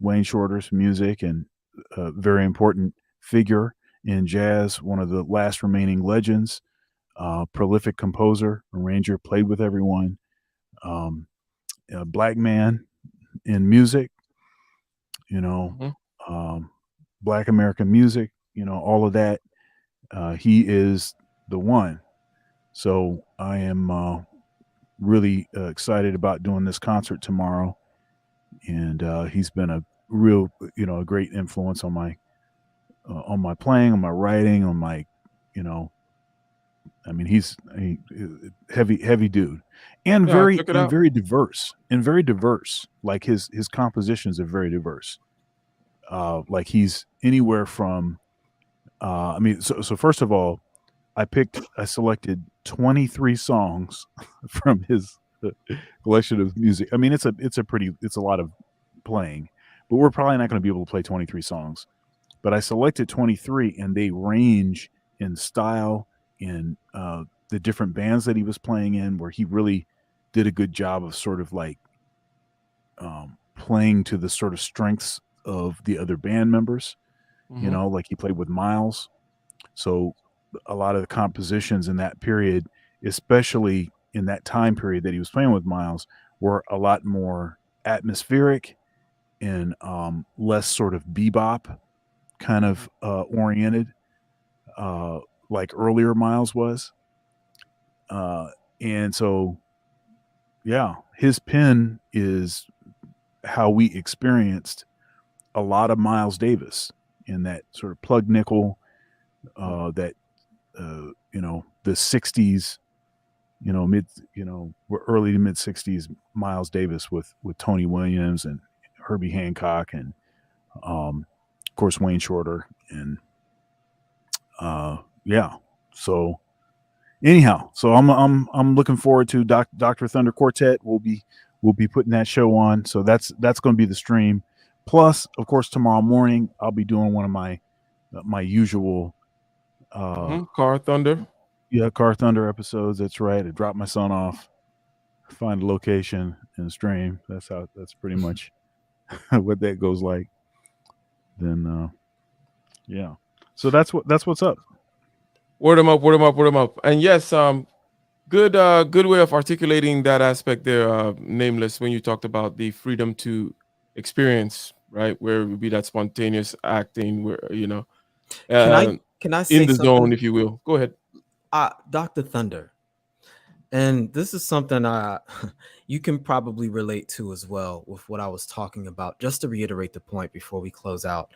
Wayne Shorter's music, and a very important figure in jazz, one of the last remaining legends, prolific composer, arranger, played with everyone, a black man in music, Black American music, all of that. He is the one. So I am really excited about doing this concert tomorrow, and he's been a real, a great influence on my playing, on my writing, on my, I mean, he's a heavy dude, and Yeah, check it out. very diverse, Like his compositions are very diverse. Like he's anywhere from, I mean, so first of all, I selected 23 songs from his collection of music. I mean, it's a lot of playing, but we're probably not going to be able to play 23 songs. But I selected 23, and they range in style, in the different bands that he was playing in, where he really did a good job of sort of like playing to the sort of strengths of the other band members. Like he played with Miles. So a lot of the compositions in that period, especially in that time period that he was playing with Miles, were a lot more atmospheric and less sort of bebop kind of oriented, like earlier Miles was. And so, yeah, his pen is how we experienced a lot of Miles Davis in that sort of plug nickel, that the 60s, early to mid 60s Miles Davis with Tony Williams and Herbie Hancock and of course Wayne Shorter and so anyhow, so I'm looking forward to Dr. Thunder Quartet. We'll be putting that show on, so that's going to be the stream. Plus, of course, tomorrow morning I'll be doing one of my usual Car Thunder. Yeah, Car Thunder episodes. That's right. I drop my son off, find a location, and stream. That's pretty much what that goes like. Then, yeah. So that's what's up. Word them up. And yes, good way of articulating that aspect there, Nameless, when you talked about the freedom to experience, right? Where it would be that spontaneous acting, where can I say in the something? zone, if you will. Go ahead. Dr. Thunder, and this is something you can probably relate to as well with what I was talking about. Just to reiterate the point before we close out,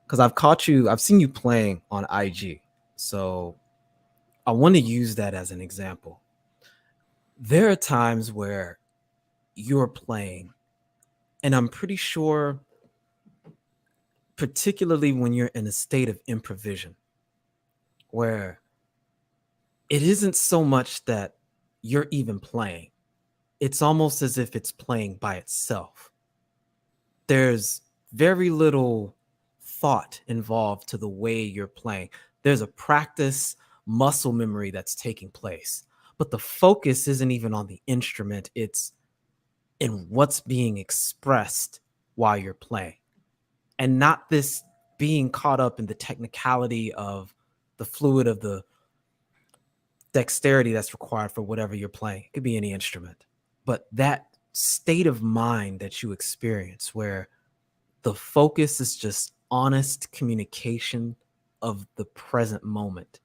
because I've seen you playing on IG, so I want to use that as an example. There are times where you're playing, and I'm pretty sure, particularly when you're in a state of improvisation, where it isn't so much that you're even playing. It's almost as if it's playing by itself. There's very little thought involved to the way you're playing. There's a practice muscle memory that's taking place, but the focus isn't even on the instrument. It's in what's being expressed while you're playing, and not this being caught up in the technicality of the fluid of the dexterity that's required for whatever you're playing. It could be any instrument, but that state of mind that you experience where the focus is just honest communication of the present moment.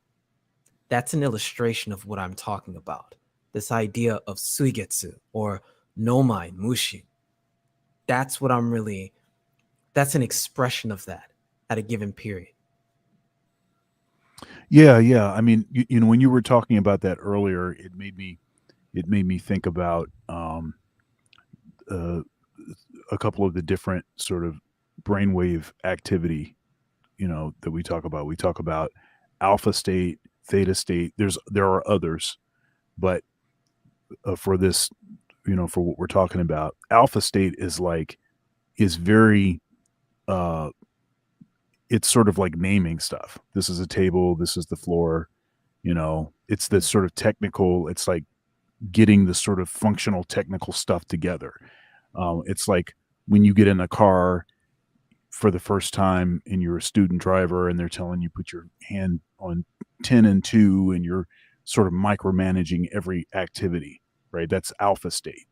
That's an illustration of what I'm talking about. This idea of suigetsu or nomai mushi. That's an expression of that at a given period. Yeah. I mean, when you were talking about that earlier, it made me think about a couple of the different sort of brainwave activity, that we talk about. We talk about alpha state, theta state. There are others, but for this, for what we're talking about, alpha state is very it's sort of like naming stuff. This is a table, this is the floor, it's the sort of technical, it's like getting the sort of functional technical stuff together. It's like when you get in a car for the first time and you're a student driver and they're telling you put your hand on 10 and 2 and you're sort of micromanaging every activity, right? That's alpha state.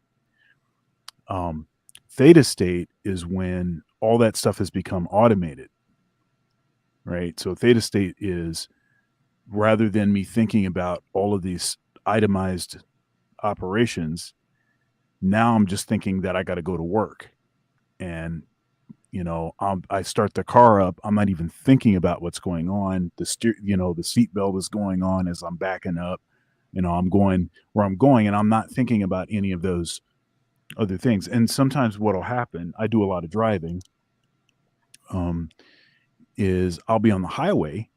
Theta state is when all that stuff has become automated, right? So theta state is, rather than me thinking about all of these itemized operations, now I'm just thinking that I got to go to work, and I start the car up. I'm not even thinking about what's going on. The seatbelt is going on as I'm backing up. I'm going where I'm going, and I'm not thinking about any of those other things. And sometimes what'll happen, I do a lot of driving, is I'll be on the highway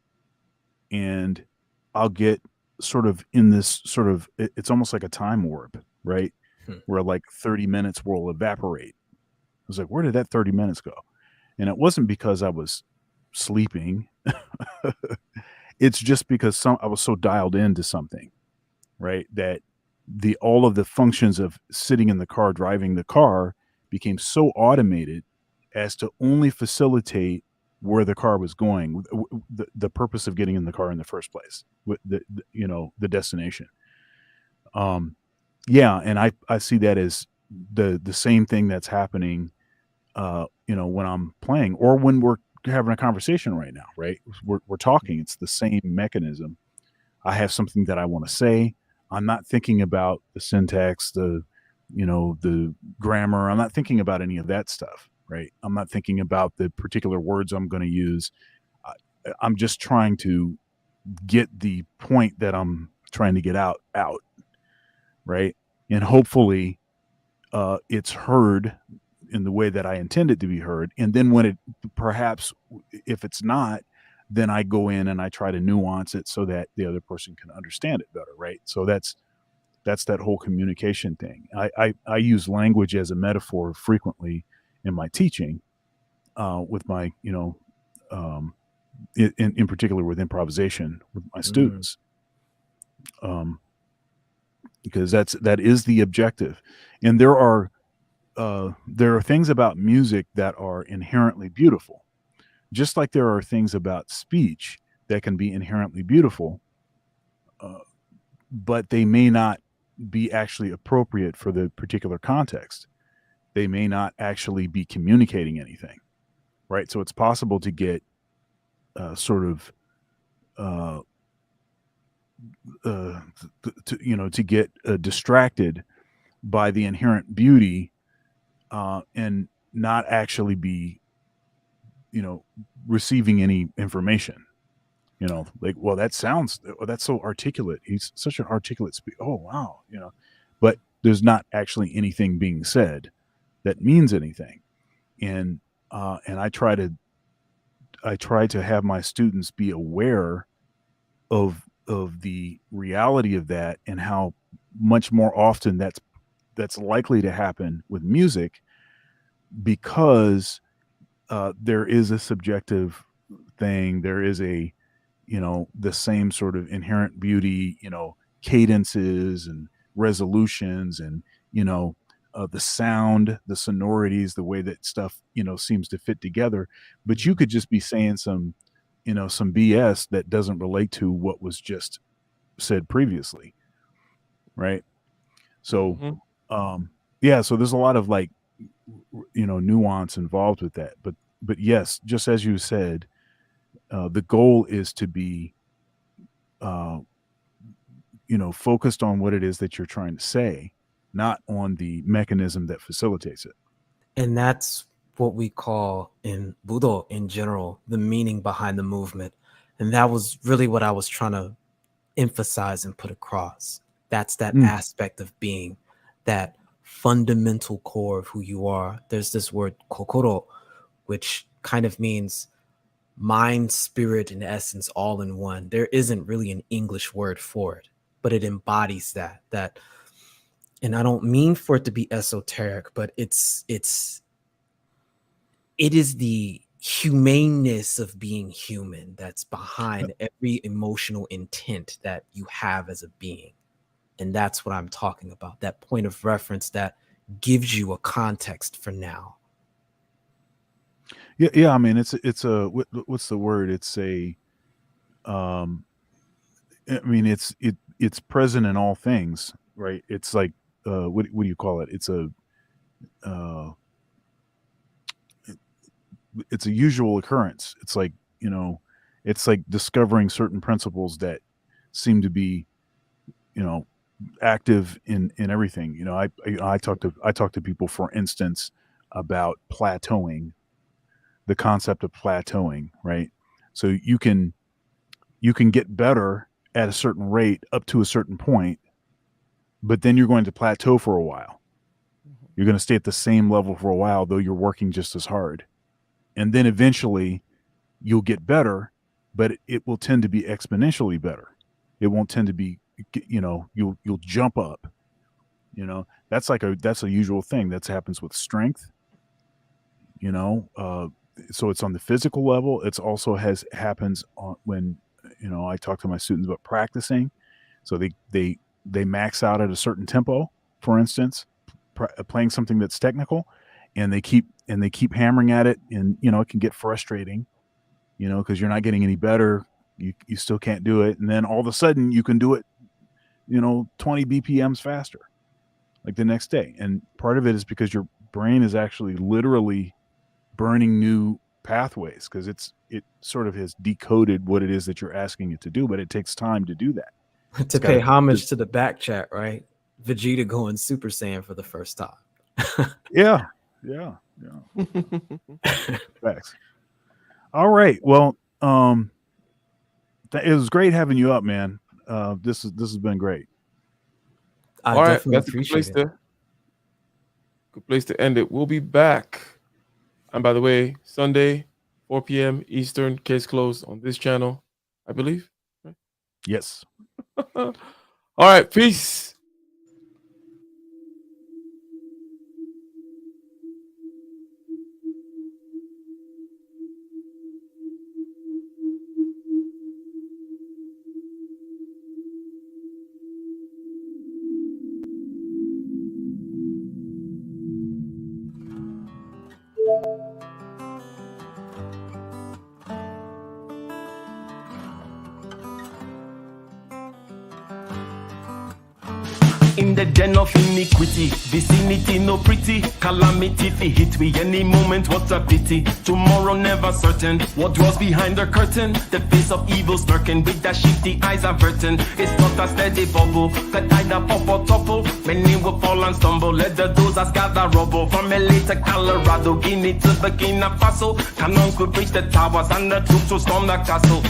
and I'll get sort of in this sort of, it's almost like a time warp, right? Where like 30 minutes will evaporate. I was like, where did that 30 minutes go? And it wasn't because I was sleeping. It's just because I was so dialed into something, right? That all of the functions of sitting in the car, driving the car, became so automated as to only facilitate where the car was going, the purpose of getting in the car in the first place, the destination. And I see that as the same thing that's happening, when I'm playing or when we're having a conversation right now, right? We're talking. It's the same mechanism. I have something that I want to say. I'm not thinking about the syntax, the grammar. I'm not thinking about any of that stuff. right? I'm not thinking about the particular words I'm going to use. I'm just trying to get the point that I'm trying to get out, right? And hopefully it's heard in the way that I intend it to be heard. And then when it, perhaps if it's not, then I go in and I try to nuance it so that the other person can understand it better, right? So that's that whole communication thing. I use language as a metaphor frequently in my teaching, with my, in particular with improvisation with my students, because that is the objective. And there are things about music that are inherently beautiful, just like there are things about speech that can be inherently beautiful, but they may not be actually appropriate for the particular context. They may not actually be communicating anything, right? So it's possible to get to get distracted by the inherent beauty, and not actually be, receiving any information. Like, well, that's so articulate. He's such an articulate speaker. Oh, wow. But there's not actually anything being said that means anything. And I try to have my students be aware of the reality of that, and how much more often that's likely to happen with music, because there is a subjective thing. There is the same sort of inherent beauty, cadences and resolutions, and the sound, the sonorities, the way that stuff seems to fit together. But you could just be saying some BS that doesn't relate to what was just said previously, right? So so there's a lot of nuance involved with that, but yes, just as you said, the goal is to be focused on what it is that you're trying to say, not on the mechanism that facilitates it. And that's what we call in Budo in general, the meaning behind the movement. And that was really what I was trying to emphasize and put across. That's that aspect of being, that fundamental core of who you are. There's this word kokoro, which kind of means mind, spirit, and essence all in one. There isn't really an English word for it, but it embodies that. And I don't mean for it to be esoteric, but it is the humaneness of being human that's behind every emotional intent that you have as a being. And that's what I'm talking about, that point of reference that gives you a context for now. Yeah. I mean, it's a, what's the word? It's a, I mean, it's present in all things, right? It's like, what do you call it? It's a usual occurrence. It's like, it's like discovering certain principles that seem to be, active in everything. I talk to people, for instance, about plateauing, the concept of plateauing, right? So you can get better at a certain rate up to a certain point, but then you're going to plateau for a while. You're going to stay at the same level for a while, though you're working just as hard. And then eventually you'll get better, but it will tend to be exponentially better. It won't tend to be, you'll jump up. That's a usual thing that happens with strength. So it's on the physical level. It's also happens on when, I talk to my students about practicing. So they max out at a certain tempo, for instance, playing something that's technical, and they keep hammering at it, and it can get frustrating, because you're not getting any better. You still can't do it, and then all of a sudden you can do it 20 BPMs faster, like the next day. And part of it is because your brain is actually literally burning new pathways, because it sort of has decoded what it is that you're asking it to do, but it takes time to do that. To pay homage to the back chat, right? Vegeta going Super Saiyan for the first time. Yeah. Yeah. Facts. All right. Well, it was great having you up, man. This has been great. I All right, definitely that's a good place appreciate it. good place to end it. We'll be back. And by the way, Sunday, 4 p.m. Eastern, case closed on this channel, I believe. Yes. All right, peace. In the den of iniquity, vicinity no pretty, calamity fi hit we any moment, what a pity. Tomorrow never certain, what dwells behind the curtain, the face of evil smirking with the shifty eyes averting. It's not a steady bubble, that either pop or topple, many will fall and stumble, let the dozers gather rubble. From LA to Colorado, Guinea to Burkina Faso, cannon could reach the towers and the troops will storm the castle.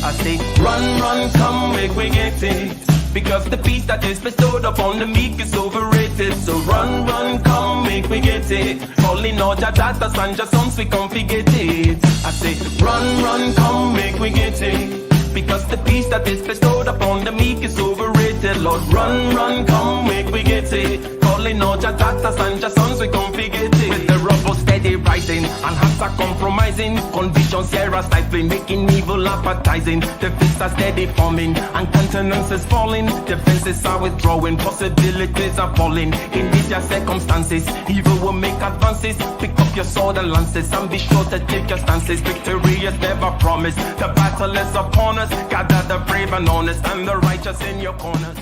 I say, run, run, come, make we get it. Because the peace that is bestowed upon the meek is overrated. So run, run, come, make me get it. Calling all your daughters and your sons, we come forget it. I say, run, run, come, make me get it. Because the peace that is bestowed upon the meek is overrated. Lord, run, run, come, make me get it. Calling all your daughters and your sons, we come forget it. With the rubble steady rising, and hearts are compromising. Convictions here are stifling, making evil appetizing. The fists are steady forming, and countenance is falling. Defenses are withdrawing, possibilities are falling. In these your circumstances, evil will make advances. Pick up your sword and lances, and be sure to take your stances. Victory is never promised, the battle is upon us. Gather the brave and honest, and the righteous in your corners.